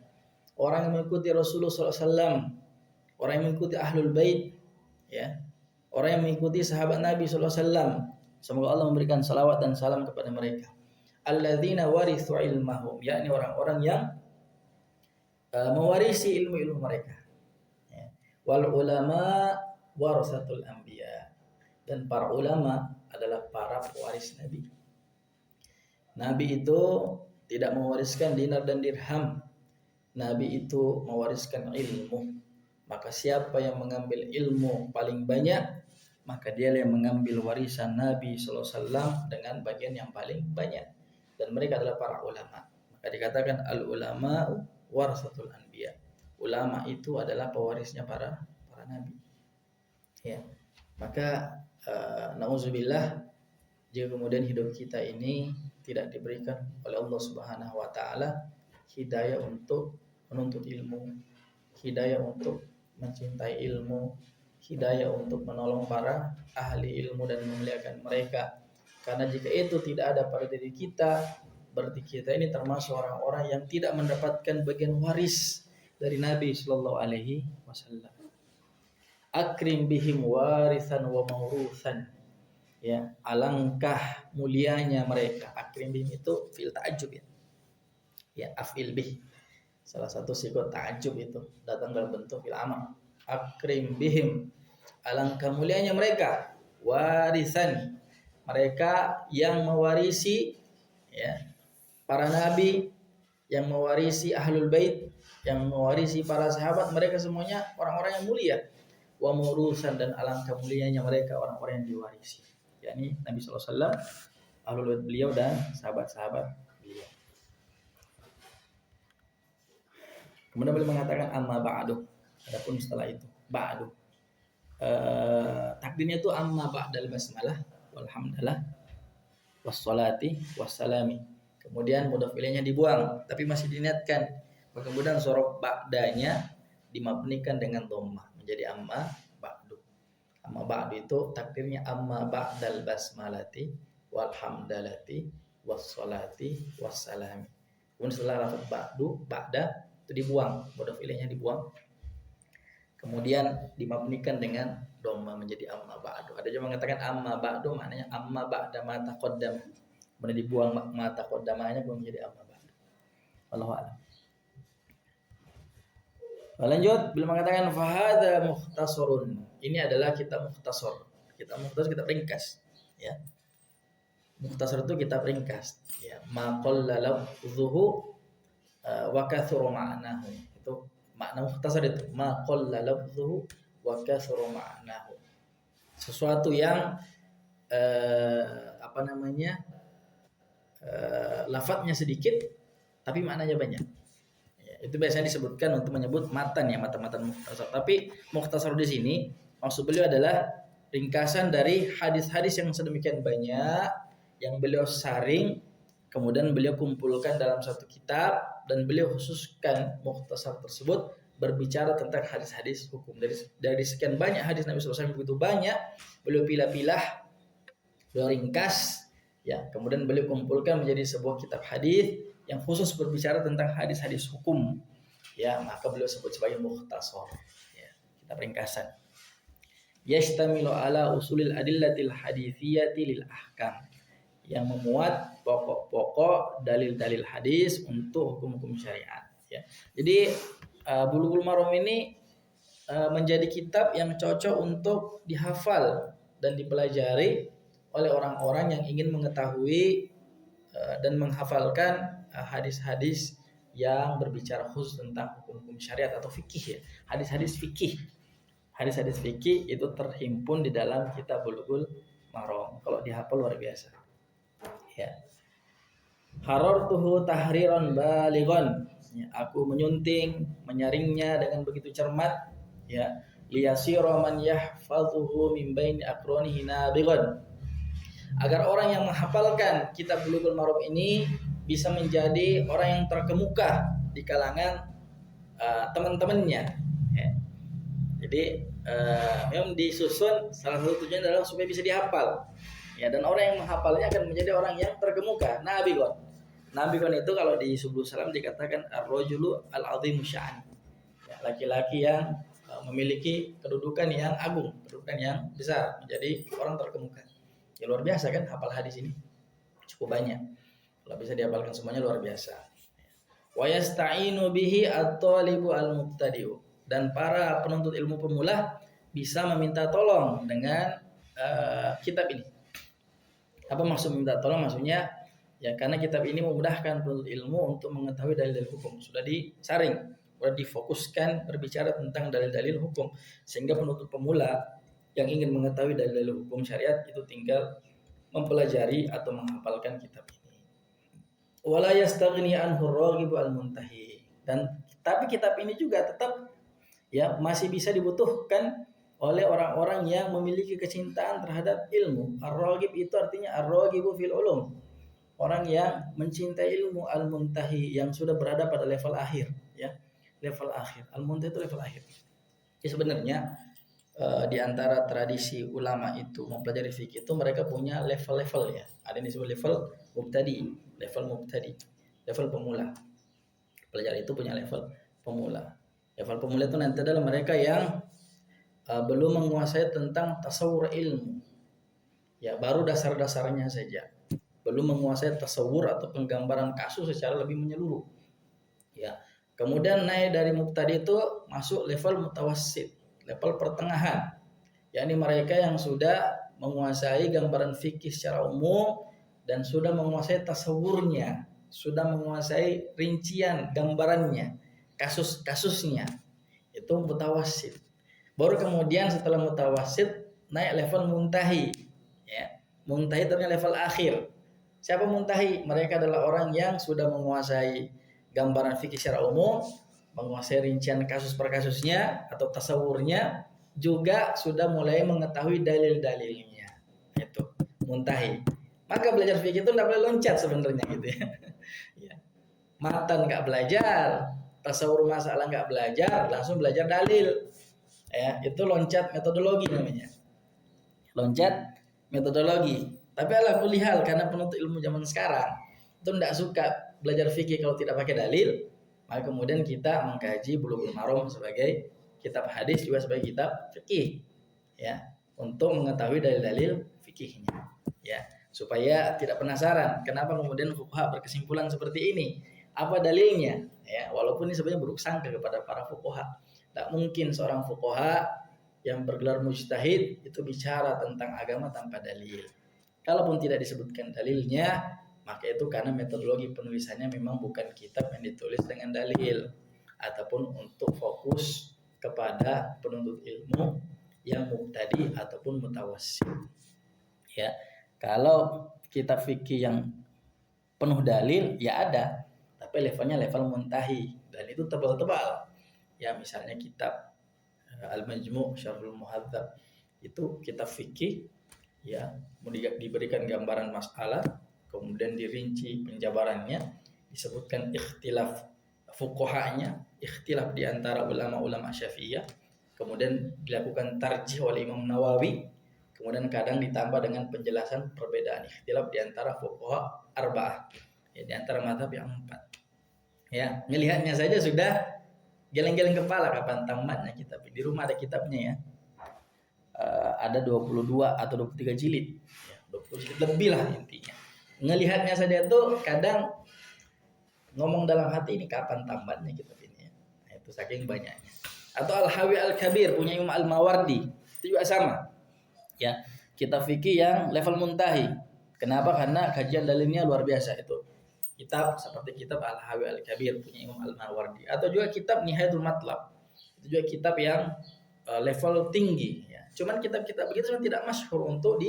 orang yang mengikuti Rasulullah SAW, orang yang mengikuti ahlul bait ya, orang yang mengikuti sahabat Nabi SAW. Semoga Allah memberikan salawat dan salam kepada mereka. Alladzina warithu ilmahum, yakni orang-orang yang mewarisi ilmu-ilmu mereka ya. Wal ulama warasatul anbiya, dan para ulama adalah para pewaris Nabi. Nabi itu tidak mewariskan dinar dan dirham. Nabi itu mewariskan ilmu. Maka siapa yang mengambil ilmu paling banyak, maka dia yang mengambil warisan Nabi sallallahu alaihi wasallam dengan bagian yang paling banyak, dan mereka adalah para ulama. Maka dikatakan al ulama warasatul anbiya. Ulama itu adalah pewarisnya para nabi. Ya. Maka nauzubillah jika kemudian hidup kita ini tidak diberikan oleh Allah Subhanahu wa taala hidayah untuk menuntut ilmu, hidayah untuk mencintai ilmu, hidayah untuk menolong para ahli ilmu dan memuliakan mereka. Karena jika itu tidak ada pada diri kita, berarti kita ini termasuk orang-orang yang tidak mendapatkan bagian waris dari Nabi Shallallahu Alaihi Wasallam. Akrim bihim warisan wa maurusan. Ya, alangkah mulianya mereka. Akrim bihim itu fil ta'ajub ya. Ya, afil bih. Salah satu sifat ta'ajub itu datang dalam bentuk fil amr. Akrim bihim. Alangkah mulianya mereka. Warisan. Mereka yang mewarisi ya, para nabi, yang mewarisi ahlul bait, yang mewarisi para sahabat, mereka semuanya orang-orang yang mulia. Wa murusan, dan alangkah mulianya mereka orang-orang yang diwarisi, yakni Nabi SAW, ahlul bait beliau dan sahabat-sahabat beliau. Kemudian beliau mengatakan amma ba'du, adapun setelah itu ba'du, takdirnya itu amma ba'dal basmalah walhamdalah wassalati wassalami. Kemudian mudhaf ilaihnya dibuang tapi masih diniatkan. Kemudian sorof ba'danya dimabnikan dengan dhammah menjadi amma ba'du. Amma ba'du itu takdirnya amma ba'dal basmalati walhamdalati wassalati wassalami. Kemudian setelah lafaz ba'du, ba'da itu dibuang, mudhaf ilaihnya dibuang. Kemudian dimabnikan dengan dhamma menjadi amma ba'du. Ada juga mengatakan amma ba'du maknanya amma ba'da ma taqaddam. Kemudian dibuang ma taqaddamanya menjadi amma ba'du. Wallahu a'lam. Lanjut, beliau mengatakan fahadha mukhtasarun. Ini adalah kitab mukhtasar. Kitab mukhtasar kita ringkas, ya. Mukhtasar itu kita ringkas, ya. Ma qalla lafzuhu wa kathura ma'nahu. Itu makna mukhtasar itu. Ma qalla lafzuhu wa kathura ma'nahu. Sesuatu yang lafadznya sedikit tapi maknanya banyak. Itu biasanya disebutkan untuk menyebut matan ya, matan mukhtasar. Tapi mukhtasar di sini maksud beliau adalah ringkasan dari hadis-hadis yang sedemikian banyak yang beliau saring, kemudian beliau kumpulkan dalam satu kitab, dan beliau khususkan mukhtasar tersebut berbicara tentang hadis-hadis hukum. Dari sekian banyak hadis Nabi SAW begitu banyak, beliau pilah-pilah, beliau ringkas, ya. Kemudian beliau kumpulkan menjadi sebuah kitab hadis yang khusus berbicara tentang hadis-hadis hukum, ya, maka beliau sebut sebagai mukhtasar, ya, kitab ringkasan. Yashtamilu ala usulil adillatil hadithiyati lil ahkam, yang memuat pokok-pokok dalil-dalil hadis untuk hukum-hukum syariat, ya. Jadi Bulughul Maram ini menjadi kitab yang cocok untuk dihafal dan dipelajari oleh orang-orang yang ingin mengetahui dan menghafalkan hadis-hadis yang berbicara khusus tentang hukum-hukum syariat atau fikih, ya. Hadis-hadis fikih. Hadis-hadis fikih itu terhimpun di dalam kitab Bulughul Maram. Kalau dihafal luar biasa. Ya. Harartuhu tahriran balighan. Ya, aku menyunting, menyaringnya dengan begitu cermat, ya. Liyasira man yahfazuhu min baini aqranihi nabighan. Agar orang yang menghafalkan kitab Bulughul Maram ini bisa menjadi orang yang terkemuka di kalangan teman-temannya, ya. Jadi memang disusun salah satu tujuannya adalah supaya bisa dihafal, ya, dan orang yang menghafalnya akan menjadi orang yang terkemuka. Nabi itu kalau di Subul Salam dikatakan ar-rajulu al-'azimu sya'an, ya, laki-laki yang memiliki kedudukan yang agung, kedudukan yang besar, menjadi orang terkemuka. Ya, luar biasa kan hafal hadis ini, cukup banyak. Kalau bisa dihafalkan semuanya luar biasa. Wa yasta'inu bihi at-talibu al-mubtadi'u, dan para penuntut ilmu pemula bisa meminta tolong dengan kitab ini. Apa maksud minta tolong? Maksudnya ya karena kitab ini memudahkan penuntut ilmu untuk mengetahui dalil-dalil hukum. Sudah disaring, sudah difokuskan berbicara tentang dalil-dalil hukum, sehingga penuntut pemula yang ingin mengetahui dalil-dalil hukum syariat itu tinggal mempelajari atau menghafalkan kitab ini. Wala yastaghni anhu ar-raghibu al-muntahi, dan tapi kitab ini juga tetap ya masih bisa dibutuhkan oleh orang-orang yang memiliki kecintaan terhadap ilmu. Ar-raghib itu artinya ar-raghibu fil ulum. Orang yang mencintai ilmu, al-muntahi yang sudah berada pada level akhir, ya. Level akhir. Al-muntahi itu level akhir. Jadi sebenarnya di antara tradisi ulama itu mempelajari fikih itu mereka punya level-level ya. Ada yang disebut level mubtadi, level pemula. Pelajar itu punya level pemula. Level pemula itu nanti adalah mereka yang belum menguasai tentang tasawur ilmu. Ya, baru dasar-dasarnya saja. Belum menguasai tasawur atau penggambaran kasus secara lebih menyeluruh. Ya. Kemudian naik dari mubtadi itu masuk level mutawassit, level pertengahan. Yakni mereka yang sudah menguasai gambaran fikih secara umum dan sudah menguasai tasawurnya, sudah menguasai rincian gambarannya, kasus-kasusnya. Itu mutawassit. Baru kemudian setelah mutawassit naik level muntahi. Ya. Muntahi ternyata level akhir. Siapa muntahi? Mereka adalah orang yang sudah menguasai gambaran fikih secara umum, menguasai rincian kasus per kasusnya atau tasawurnya, juga sudah mulai mengetahui dalil-dalilnya. Itu muntahi. Maka belajar fikih itu tidak boleh loncat sebenarnya gitu ya. Ya. Matan nggak belajar, tasawur masalah nggak belajar, langsung belajar dalil. Ya, itu loncat metodologi namanya. Loncat metodologi. Tapi ala kulli hal karena penuntut ilmu zaman sekarang itu tidak suka belajar fikih kalau tidak pakai dalil, maka kemudian kita mengkaji Bulughul Maram sebagai kitab hadis juga sebagai kitab fikih, ya, untuk mengetahui dalil-dalil fikihnya, ya, supaya tidak penasaran kenapa kemudian fuqaha berkesimpulan seperti ini, apa dalilnya, ya, walaupun ini sebenarnya buruk sangka kepada para fuqaha. Tak mungkin seorang fuqaha yang bergelar mujtahid itu bicara tentang agama tanpa dalil. Kalaupun tidak disebutkan dalilnya, maka itu karena metodologi penulisannya memang bukan kitab yang ditulis dengan dalil, ataupun untuk fokus kepada penuntut ilmu yang mubtadi ataupun mutawassit. Ya, kalau kitab fikih yang penuh dalil ya ada, tapi levelnya level muntahi dan itu tebal-tebal. Ya, misalnya kitab Al-Majmu' Syarhul Muhadzab itu kitab fikih, ya, diberikan gambaran masalah, kemudian dirinci penjabarannya, disebutkan ikhtilaf fuqahanya, ikhtilaf di antara ulama-ulama Syafi'iyah, kemudian dilakukan tarjih oleh Imam Nawawi, kemudian kadang ditambah dengan penjelasan perbedaan ikhtilaf di antara fuqaha arba'ah, ya, di antara mazhab yang 4. Ya, melihatnya saja sudah geleng-geleng kepala kapan tamatnya kitab. Di rumah ada kitabnya, ya. Ada 22 atau 23 jilid, ya, 20 jilid lebih lah intinya. Ngelihatnya saja tuh kadang ngomong dalam hati ini kapan tamatnya kitab ini, ya. Nah, itu saking banyaknya. Atau Al-Hawi Al-Kabir punya Imam Al-Mawardi itu juga sama, ya, kitab fikih yang level muntahi. Kenapa? Karena kajian dalilnya luar biasa. Itu kitab seperti kitab Al-Hawi Al-Kabir punya Imam Al-Mawardi, atau juga kitab Nihayatul Matlab, itu juga kitab yang level tinggi, ya. Cuman kitab-kitab begitu tidak masyhur untuk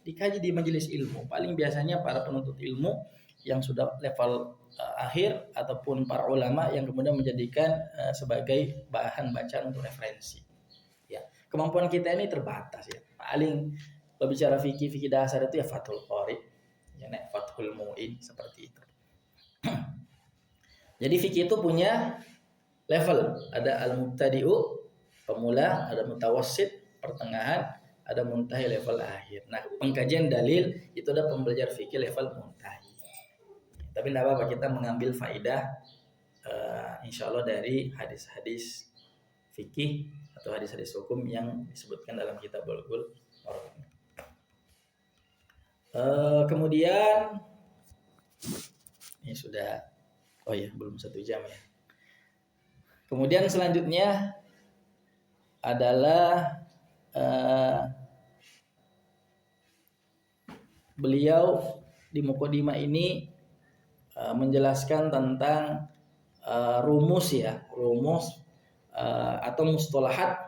dikaji di majelis ilmu. Paling biasanya para penuntut ilmu yang sudah level akhir ataupun para ulama yang kemudian menjadikan sebagai bahan bacaan untuk referensi. Ya, kemampuan kita ini terbatas, ya. Paling berbicara fikih dasar itu ya Fathul Qari, ya, Fathul Mu'in seperti itu. Jadi fikih itu punya level, ada al-mubtadi'u pemula, ada mutawassit pertengahan, ada muntahi level akhir. Nah, pengkajian dalil itu ada pembelajar fikih level muntahi. Tapi tidak apa-apa, kita mengambil faidah insya Allah dari hadis-hadis fikih atau hadis-hadis hukum yang disebutkan dalam kitab Bulughul Maram. Kemudian ini sudah, oh ya, belum 1 jam, ya. Kemudian selanjutnya adalah beliau di Muqaddimah ini menjelaskan tentang rumus, ya, atau mustalahat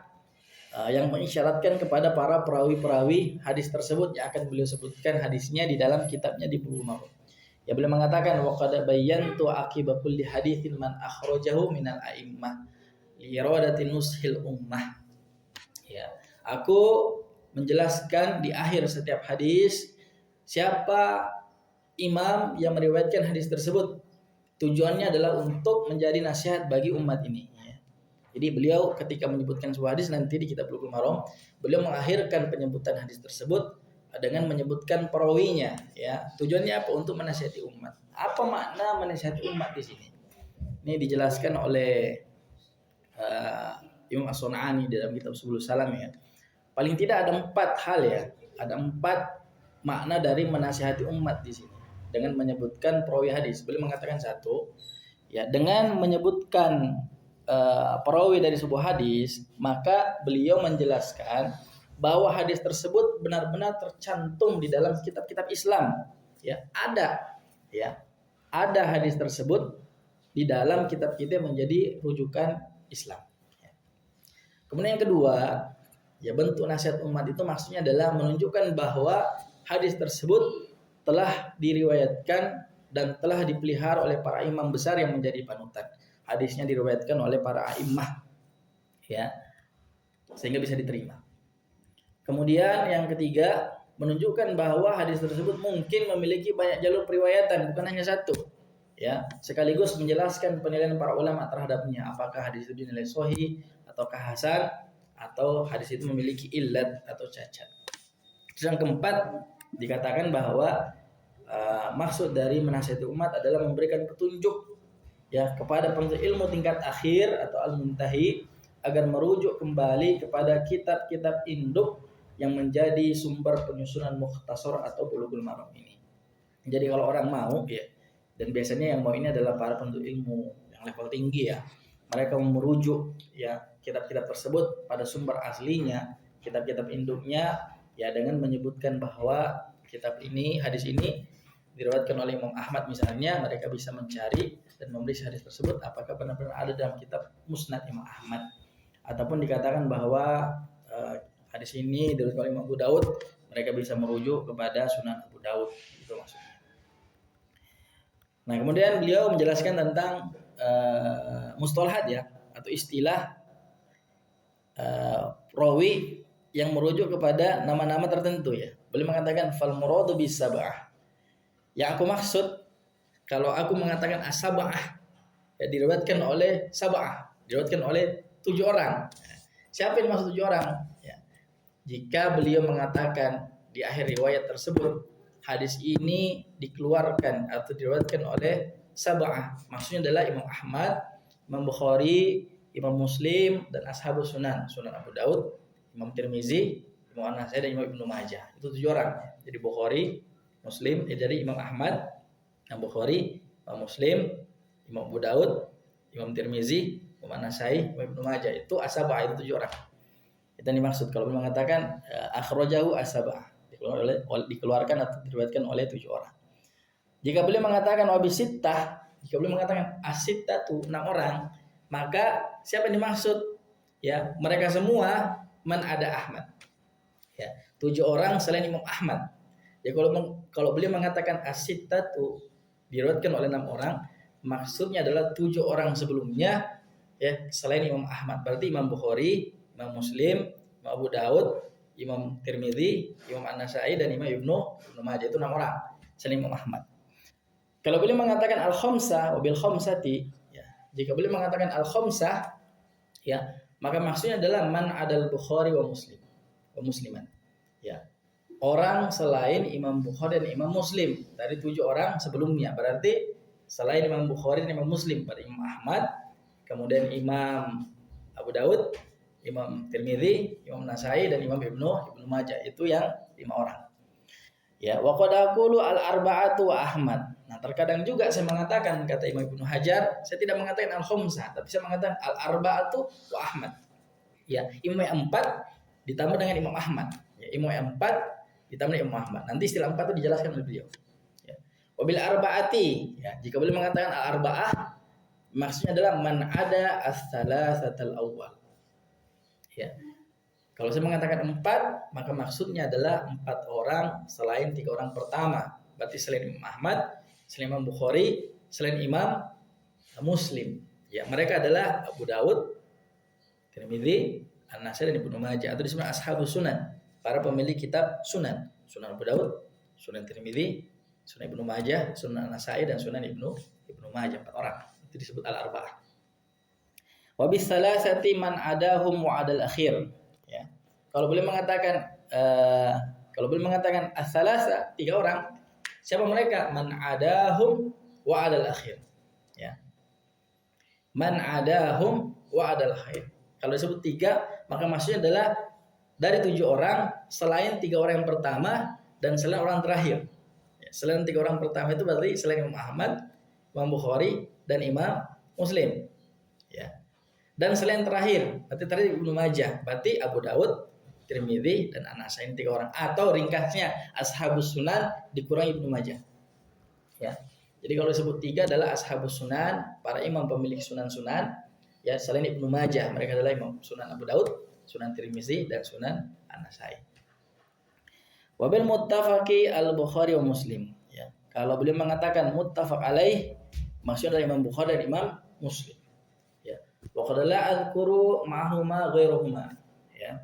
yang mengisyaratkan kepada para perawi-perawi hadis tersebut yang akan beliau sebutkan hadisnya di dalam kitabnya di Bulughul Maram. Ya, beliau mengatakan wa qad bayyantu aqiba kulli haditsin man akhrajahu minal a'immah li iradati nushil ummah. Ya, Aku menjelaskan di akhir setiap hadis siapa imam yang meriwayatkan hadis tersebut. Tujuannya adalah untuk menjadi nasihat bagi umat ini. Jadi beliau ketika menyebutkan sebuah hadis nanti di kitab Bulughul Maram, beliau mengakhirkan penyebutan hadis tersebut dengan menyebutkan perawinya. Ya, tujuannya apa? Untuk menasihati umat. Apa makna menasihati umat di sini? Ini dijelaskan oleh Imam As-Sun'ani dalam kitab Subulus Salam ya. Paling tidak ada 4 hal ya. Ada 4 makna dari menasihati umat di sini. Dengan menyebutkan perawi hadis. Beliau mengatakan satu, ya dengan menyebutkan perawi dari sebuah hadis, maka beliau menjelaskan bahwa hadis tersebut benar-benar tercantum di dalam kitab-kitab Islam. Ya, ada hadis tersebut di dalam kitab-kitab menjadi rujukan Islam. Kemudian yang kedua, ya bentuk nasihat umat itu maksudnya adalah menunjukkan bahwa hadis tersebut telah diriwayatkan dan telah dipelihara oleh para imam besar yang menjadi panutan. Hadisnya diriwayatkan oleh para a'immah, ya, sehingga bisa diterima. Kemudian yang ketiga, menunjukkan bahwa hadis tersebut mungkin memiliki banyak jalur periwayatan, bukan hanya satu, ya, sekaligus menjelaskan penilaian para ulama terhadapnya, apakah hadis itu dinilai sahih ataukah hasan, atau hadis itu memiliki illat atau cacat. Yang keempat, dikatakan bahwa maksud dari menasihati umat adalah memberikan petunjuk ya kepada penuntut ilmu tingkat akhir atau al-muntahi agar merujuk kembali kepada kitab-kitab induk yang menjadi sumber penyusunan mukhtasar atau Bulughul Maram ini. Jadi kalau orang mau ya, dan biasanya yang mau ini adalah para penuntut ilmu yang level tinggi ya, mereka merujuk ya kitab-kitab tersebut pada sumber aslinya, kitab-kitab induknya ya, dengan menyebutkan bahwa kitab ini, hadis ini diriwayatkan oleh Imam Ahmad misalnya, mereka bisa mencari dan memberi hadis tersebut apakah benar-benar ada dalam kitab Musnad Imam Ahmad, ataupun dikatakan bahwa hadis ini diriwayatkan oleh Imam Abu Daud, mereka bisa merujuk kepada Sunan Abu Daud, itu maksudnya. Nah, kemudian beliau menjelaskan tentang mustalahat ya, atau istilah rawi yang merujuk kepada nama-nama tertentu ya. Beliau mengatakan fal muradu bis sab'ah. Yang aku maksud kalau aku mengatakan as-sab'ah, ya diriwayatkan oleh sab'ah, diriwayatkan oleh 7 orang. Siapa yang maksud 7 orang? Ya. Jika beliau mengatakan di akhir riwayat tersebut hadis ini dikeluarkan atau diriwayatkan oleh sab'ah, maksudnya adalah Imam Ahmad, Imam Bukhari, Imam Muslim, dan Ashabus Sunan, Sunan Abu Daud, Imam Tirmizi, Imam An-Nasai, dan Imam Ibnu Majah. Itu 7 orang. Jadi Bukhari, Muslim, dari Imam Ahmad, Imam Bukhari, Imam Muslim, Imam Abu Daud, Imam Tirmizi, Imam An-Nasai, Imam Ibnu Majah. Itu as-sab'ah, itu 7 orang. Itu yang dimaksud kalau mengatakan akhrajahu as-sab'ah, dikeluarkan atau diriwayatkan oleh 7 orang. Jika beliau mengatakan wabisittah, jika beliau mengatakan as-sittah itu 6 orang, maka siapa yang dimaksud? Ya, mereka semua man ada Ahmad. Ya, 7 orang selain Imam Ahmad. Ya kalau beliau mengatakan as-sittah itu diriwayatkan oleh 6 orang, maksudnya adalah 7 orang sebelumnya ya selain Imam Ahmad. Berarti Imam Bukhari, Imam Muslim, Imam Abu Daud, Imam Tirmizi, Imam An-Nasai, dan Imam Ibnu Majah. Itu 6 orang selain Imam Ahmad. Kalau beliau mengatakan al-khamsah wabil khamsati, ya, jika beliau mengatakan al-khamsah ya, maka maksudnya adalah man adal Bukhari wa Muslim wa musliman. Ya. Orang selain Imam Bukhari dan Imam Muslim dari 7 orang sebelumnya. Berarti selain Imam Bukhari dan Imam Muslim, pada Imam Ahmad, kemudian Imam Abu Daud, Imam Tirmizi, Imam Nasai, dan Imam Ibnu Majah. Itu yang 5 orang. Ya, wa qad aqulu al-arba'atu wa Ahmad. Nah, terkadang juga saya mengatakan, kata Imam Ibnu Hajar, saya tidak mengatakan al-khamsah, tapi saya mengatakan al-arba'atu wa Ahmad. Ya, imam yang 4 ditambah dengan Imam Ahmad. Ya, imam yang 4 ditambah Imam Ahmad. Nanti istilah 4 itu dijelaskan oleh beliau. Ya. Wabil arba'ati, ya, jika beliau mengatakan al-arba'ah, maksudnya adalah man ada as-salasatal awwal. Ya. Kalau saya mengatakan 4, maka maksudnya adalah 4 orang selain 3 orang pertama. Berarti selain Imam Ahmad, selain Imam Bukhari, selain Imam Muslim. Ya, mereka adalah Abu Daud, Tirmizi, An-Nasai dan Ibnu Majah, atau disebut ashabus sunan, para pemilik kitab sunan. Sunan Abu Daud, Sunan Tirmidzi, Sunan Ibnu Majah, Sunan An-Nasai, dan Sunan Ibnu Majah, 4 orang. Itu disebut al-arba'ah. Wa bis salasati man adahum wa adal akhir. Ya. Kalau boleh mengatakan as-salasa, 3 orang. Siapa mereka? Man adahum wa adal akhir. Ya. Man adahum wa adal akhir. Kalau disebut 3, maka maksudnya adalah dari 7 orang selain 3 orang yang pertama dan selain orang terakhir. Ya, selain 3 orang pertama itu berarti selain Imam Ahmad, Imam Bukhari, dan Imam Muslim. Ya. Dan selain terakhir, berarti tadi Ibnu Majah, berarti Abu Daud, Tirmidzi, dan An-Nasai, 3 orang. Atau ringkasnya ashabus sunan dikurangi Ibnu Majah. Ya. Jadi kalau disebut 3 adalah ashabus sunan, para imam pemilik sunan-sunan. Ya, selain Ibnu Majah, mereka adalah Imam Sunan Abu Daud, Sunan Tirmizi, dan Sunan An-Nasai. Wabil muttafaqi al-Bukhari wa Muslim. Ya. Kalau beliau mengatakan muttafaq alaih, maksudnya dari Imam Bukhari dan Imam Muslim. Ya. Wa qad la azkuru ma'huma ghairuhuma. Ya.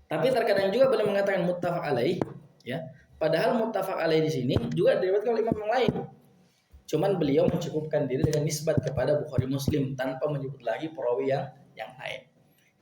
Tapi terkadang juga beliau mengatakan muttafaq alaih, ya. Padahal muttafaq alaih di sini juga diriwayatkan oleh imam yang lain. Cuman beliau mencukupkan diri dengan nisbat kepada Bukhari Muslim tanpa menyebut lagi perawi yang lain.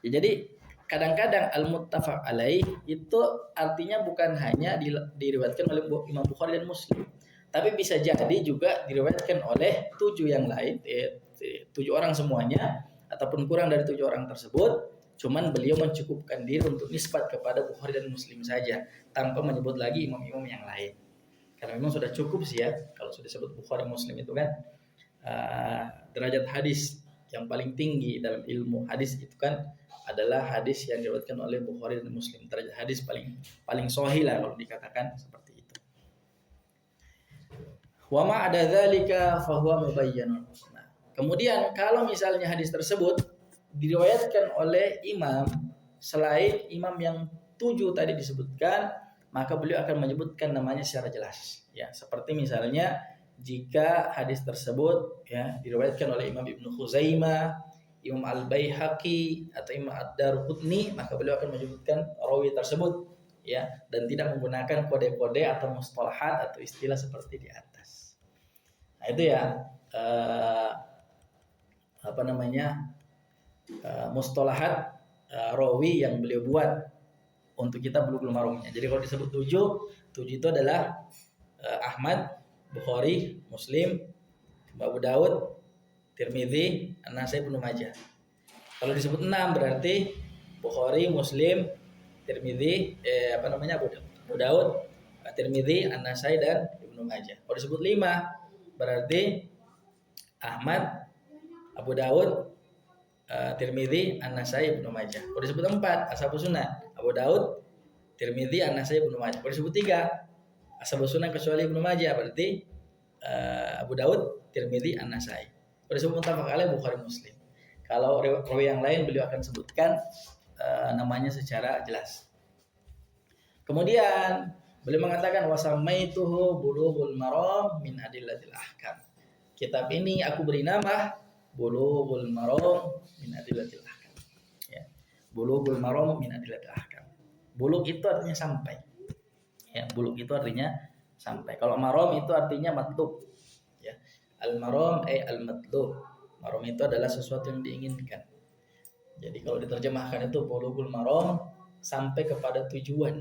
Ya, jadi kadang-kadang al-muttafaq alaih itu artinya bukan hanya diriwayatkan oleh Imam Bukhari dan Muslim, tapi bisa jadi juga diriwayatkan oleh 7 yang lain, 7 orang semuanya ataupun kurang dari 7 orang tersebut. Cuman beliau mencukupkan diri untuk nisbat kepada Bukhari dan Muslim saja tanpa menyebut lagi imam-imam yang lain. Karena memang sudah cukup sih ya, kalau sudah disebut Bukhari Muslim itu kan derajat hadis yang paling tinggi dalam ilmu hadis itu kan adalah hadis yang diriwayatkan oleh Bukhari dan Muslim. Derajat hadis paling sahih lah kalau dikatakan seperti itu. Wa ma ada dzalika fa huwa mubayyanun. Nah, kemudian kalau misalnya hadis tersebut diriwayatkan oleh imam selain imam yang 7 tadi disebutkan, maka beliau akan menyebutkan namanya secara jelas. Ya, seperti misalnya jika hadis tersebut ya diriwayatkan oleh Imam Ibnu Khuzaimah, Imam Al-Baihaqi, atau Imam Ad-Darqutni, maka beliau akan menyebutkan rawi tersebut ya, dan tidak menggunakan kode-kode atau mustalahat atau istilah seperti di atas. Nah, itu ya mustalahat rawi yang beliau buat untuk kita Bulughul Maromnya. Jadi kalau disebut 7 itu adalah Ahmad, Bukhari, Muslim, Abu Daud, Tirmidzi, An-Nasai, Ibnu Majah. Kalau disebut 6 berarti Bukhari, Muslim, Tirmidzi, Abu Daud, Tirmidzi, An-Nasai, dan Ibnu Majah. Kalau disebut 5 berarti Ahmad, Abu Daud, Tirmidzi, An-Nasai, Ibnu Majah. Kalau disebut 4 ashabus sunan, Abu Daud, Tirmidzi, An-Nasai, Ibnu Majah. Kalau disebut 3 ashabus sunan kecuali Ibnu Majah berarti Abu Daud, Tirmidzi, An-Nasai. Kalau disebut muttafaq alaih Bukhari Muslim. Kalau rawi yang lain beliau akan sebutkan namanya secara jelas. Kemudian beliau mengatakan wasamaituhu Bulughul Maram min Adillatil Ahkam. Kitab ini aku beri nama Bulughul Maram min Adillatil Ahkam. Ya. Bulughul Maram min Adillatil Ahkam. Bulugh itu artinya sampai. Ya, bulugh itu artinya sampai. Kalau maram itu artinya matlub. Ya. Al-maram al-matlub. Maram itu adalah sesuatu yang diinginkan. Jadi kalau diterjemahkan itu Bulughul Maram sampai kepada tujuan.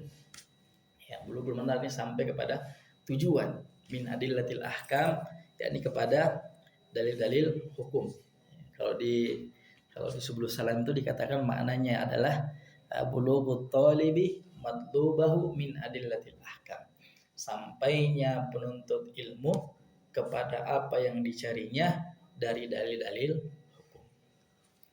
Ya, Bulughul Maram ini sampai kepada tujuan min Adillatil Ahkam, yakni kepada dalil-dalil hukum. Kalau di Subul Salam itu dikatakan maknanya adalah bulughut thalibi matlubahu min adillatil ahkam. Sampainya penuntut ilmu kepada apa yang dicarinya dari dalil-dalil hukum.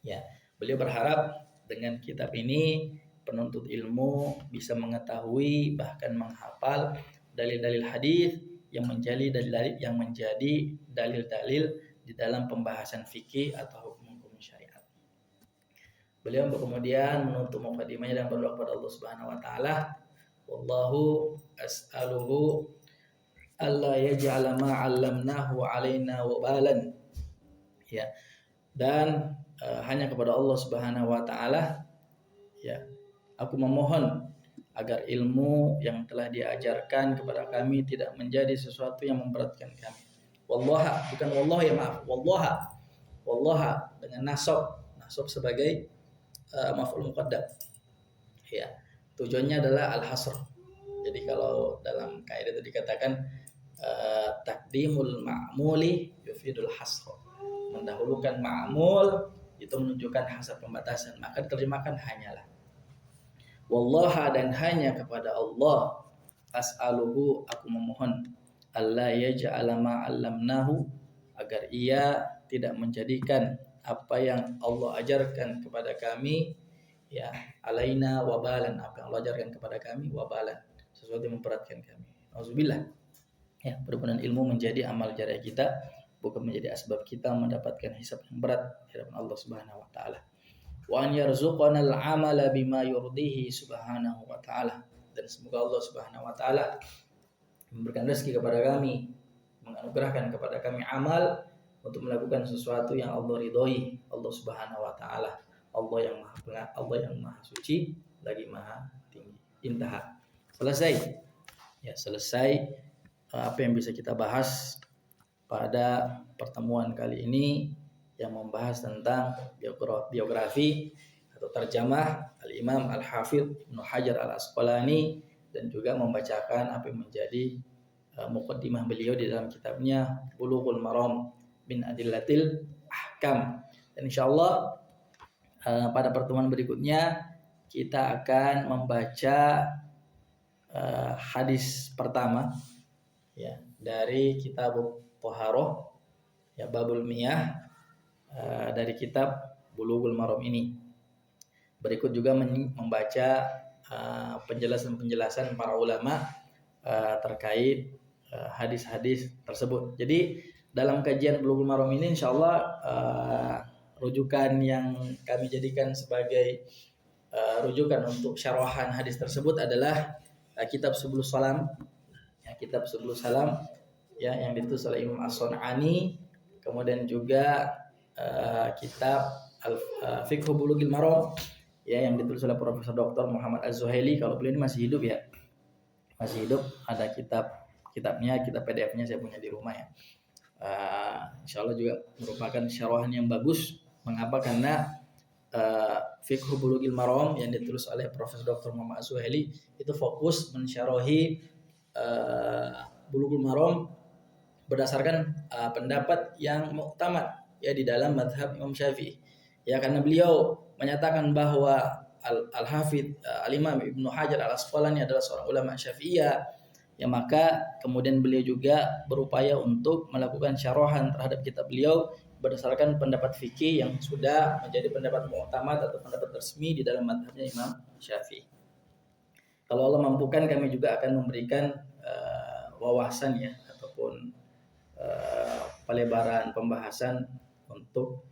Ya, beliau berharap dengan kitab ini penuntut ilmu bisa mengetahui bahkan menghafal dalil-dalil hadis yang menjadi dalil-dalil di dalam pembahasan fikih atau hukum syariat. Beliau kemudian menutup mukadimahnya dan berdoa kepada Allah Subhanahu wa taala, wallahu as'aluhu alla yaj'ala ma 'allamnahu 'alaina wabalan. Ya. Dan hanya kepada Allah Subhanahu wa taala Ya, aku memohon agar ilmu yang telah diajarkan kepada kami tidak menjadi sesuatu yang memberatkan kami. Wallaha, bukan wallah ya, maaf. Wallaha dengan nasab sebagai maf'ul muqaddam. Ya, tujuannya adalah al-hasr. Jadi kalau dalam kaidah itu dikatakan takdimul ma'muli yufidul hasr. Mendahulukan ma'mul itu menunjukkan hasar pembatasan, maka diterjemahkan hanyalah. Wallaha, dan hanya kepada Allah, as'aluhu, aku memohon, alla yaj'ala ma 'allamnahu, agar ia tidak menjadikan apa yang Allah ajarkan kepada kami, ya, alaina wabalan, apa yang Allah ajarkan kepada kami wabalan, sesuatu yang memberatkan kami. Auzubillah. Ya, berhubungan ilmu menjadi amal jariah kita, bukan menjadi asbab kita mendapatkan hisab yang berat di hadapan Allah Subhanahu wa taala. Wa an yarzuqana al-amala bima yurdihi subhanahu wa ta'ala, dan semoga Allah Subhanahu wa ta'ala memberikan rezeki kepada kami, menganugerahkan kepada kami amal untuk melakukan sesuatu yang Allah ridhoi, Allah Subhanahu wa ta'ala, Allah yang maha suci lagi maha tinggi. Intaha. Selesai. Ya, selesai apa yang bisa kita bahas pada pertemuan kali ini, yang membahas tentang biografi atau terjemah Al-Imam Al-Hafidh Ibnu Hajar Al-Asqalani, dan juga membacakan apa yang menjadi muqaddimah beliau di dalam kitabnya Bulughul Maram min Adillatil Ahkam. Dan insyaallah pada pertemuan berikutnya kita akan membaca hadis pertama, ya, dari kitab Thaharah, ya, Babul Miyah, dari kitab Bulughul Maram ini. Berikut juga membaca penjelasan para ulama terkait hadis-hadis tersebut. Jadi dalam kajian Bulughul Maram ini insyaallah rujukan yang kami jadikan sebagai rujukan untuk syarahan hadis tersebut adalah kitab Subulus Salam, ya, kitab Subulus Salam, ya, yang ditulis oleh Imam As-Sun'ani. Kemudian juga kitab Fiqh Bulughil Maram, ya, yang ditulis oleh Profesor Dr. Muhammad Az-Zuhaili. Kalau beliau ini masih hidup, ya, masih hidup. Ada kitabnya, kitab PDF-nya saya punya di rumah, ya. Insyaallah juga merupakan syarahan yang bagus. Mengapa? Karena Fiqh Bulughil Maram yang ditulis oleh Profesor Dr. Muhammad Az-Zuhaili itu fokus mensyarahi Bulughul Maram berdasarkan pendapat yang muktamad, ya, di dalam mazhab Imam Syafi'i. Ya, karena beliau menyatakan bahwa Al-Hafidh Al-Imam Ibnu Hajar Al-Asqalani adalah seorang ulama Syafi'iyah, ya, maka kemudian beliau juga berupaya untuk melakukan syarahan terhadap kitab beliau berdasarkan pendapat fikih yang sudah menjadi pendapat muktamad atau pendapat resmi di dalam mazhabnya Imam Syafi'i. Kalau Allah mampukan, kami juga akan memberikan wawasan, ya, ataupun pelebaran pembahasan untuk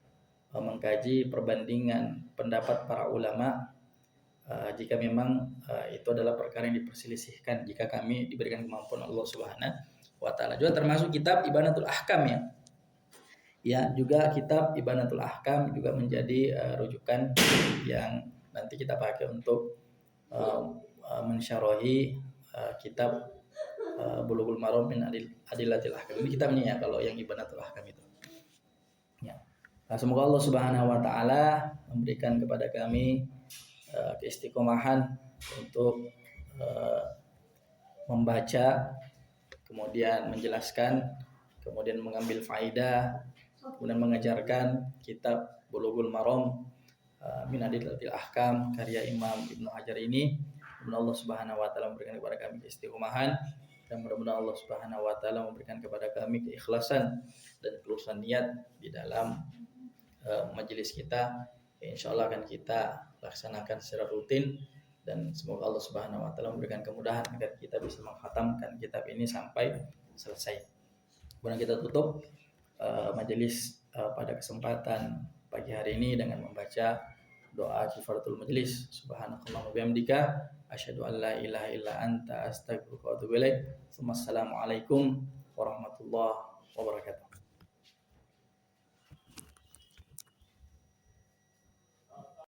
mengkaji perbandingan pendapat para ulama jika memang itu adalah perkara yang diperselisihkan, jika kami diberikan kemampuan Allah Subhanahu wa taala. Juga termasuk kitab Ibanatul Ahkam, ya. Ya, juga kitab Ibanatul Ahkam juga menjadi rujukan yang nanti kita pakai untuk mensyarahi kitab Bulughul Maram min Adillatil Ahkam. Ini kitabnya, ya, kalau yang Ibanatul Ahkam itu. Ya. Nah, semoga Allah Subhanahu wa taala memberikan kepada kami keistiqomahan untuk membaca, kemudian menjelaskan, kemudian mengambil faedah, kemudian mengajarkan kitab Bulughul Maram min Adillatil Ahkam karya Imam Ibnu Hajar ini. Mudah-mudahan Allah Subhanahu wa taala memberikan kepada kami keistiqomahan, dan mudah-mudahan Allah Subhanahu wa taala memberikan kepada kami keikhlasan dan ketulusan niat di dalam majelis kita. Insyaallah akan kita laksanakan secara rutin, dan semoga Allah Subhanahu wa taala memberikan kemudahan agar kita bisa mengkhatamkan kitab ini sampai selesai. Kemudian kita tutup majelis pada kesempatan pagi hari ini dengan membaca doa kifaratul majelis. Subhanakallahumma wa bihamdika asyhadu an la ilaha illa anta astaghfiruka wa atubu ilaik. Wassalamualaikum warahmatullahi wabarakatuh.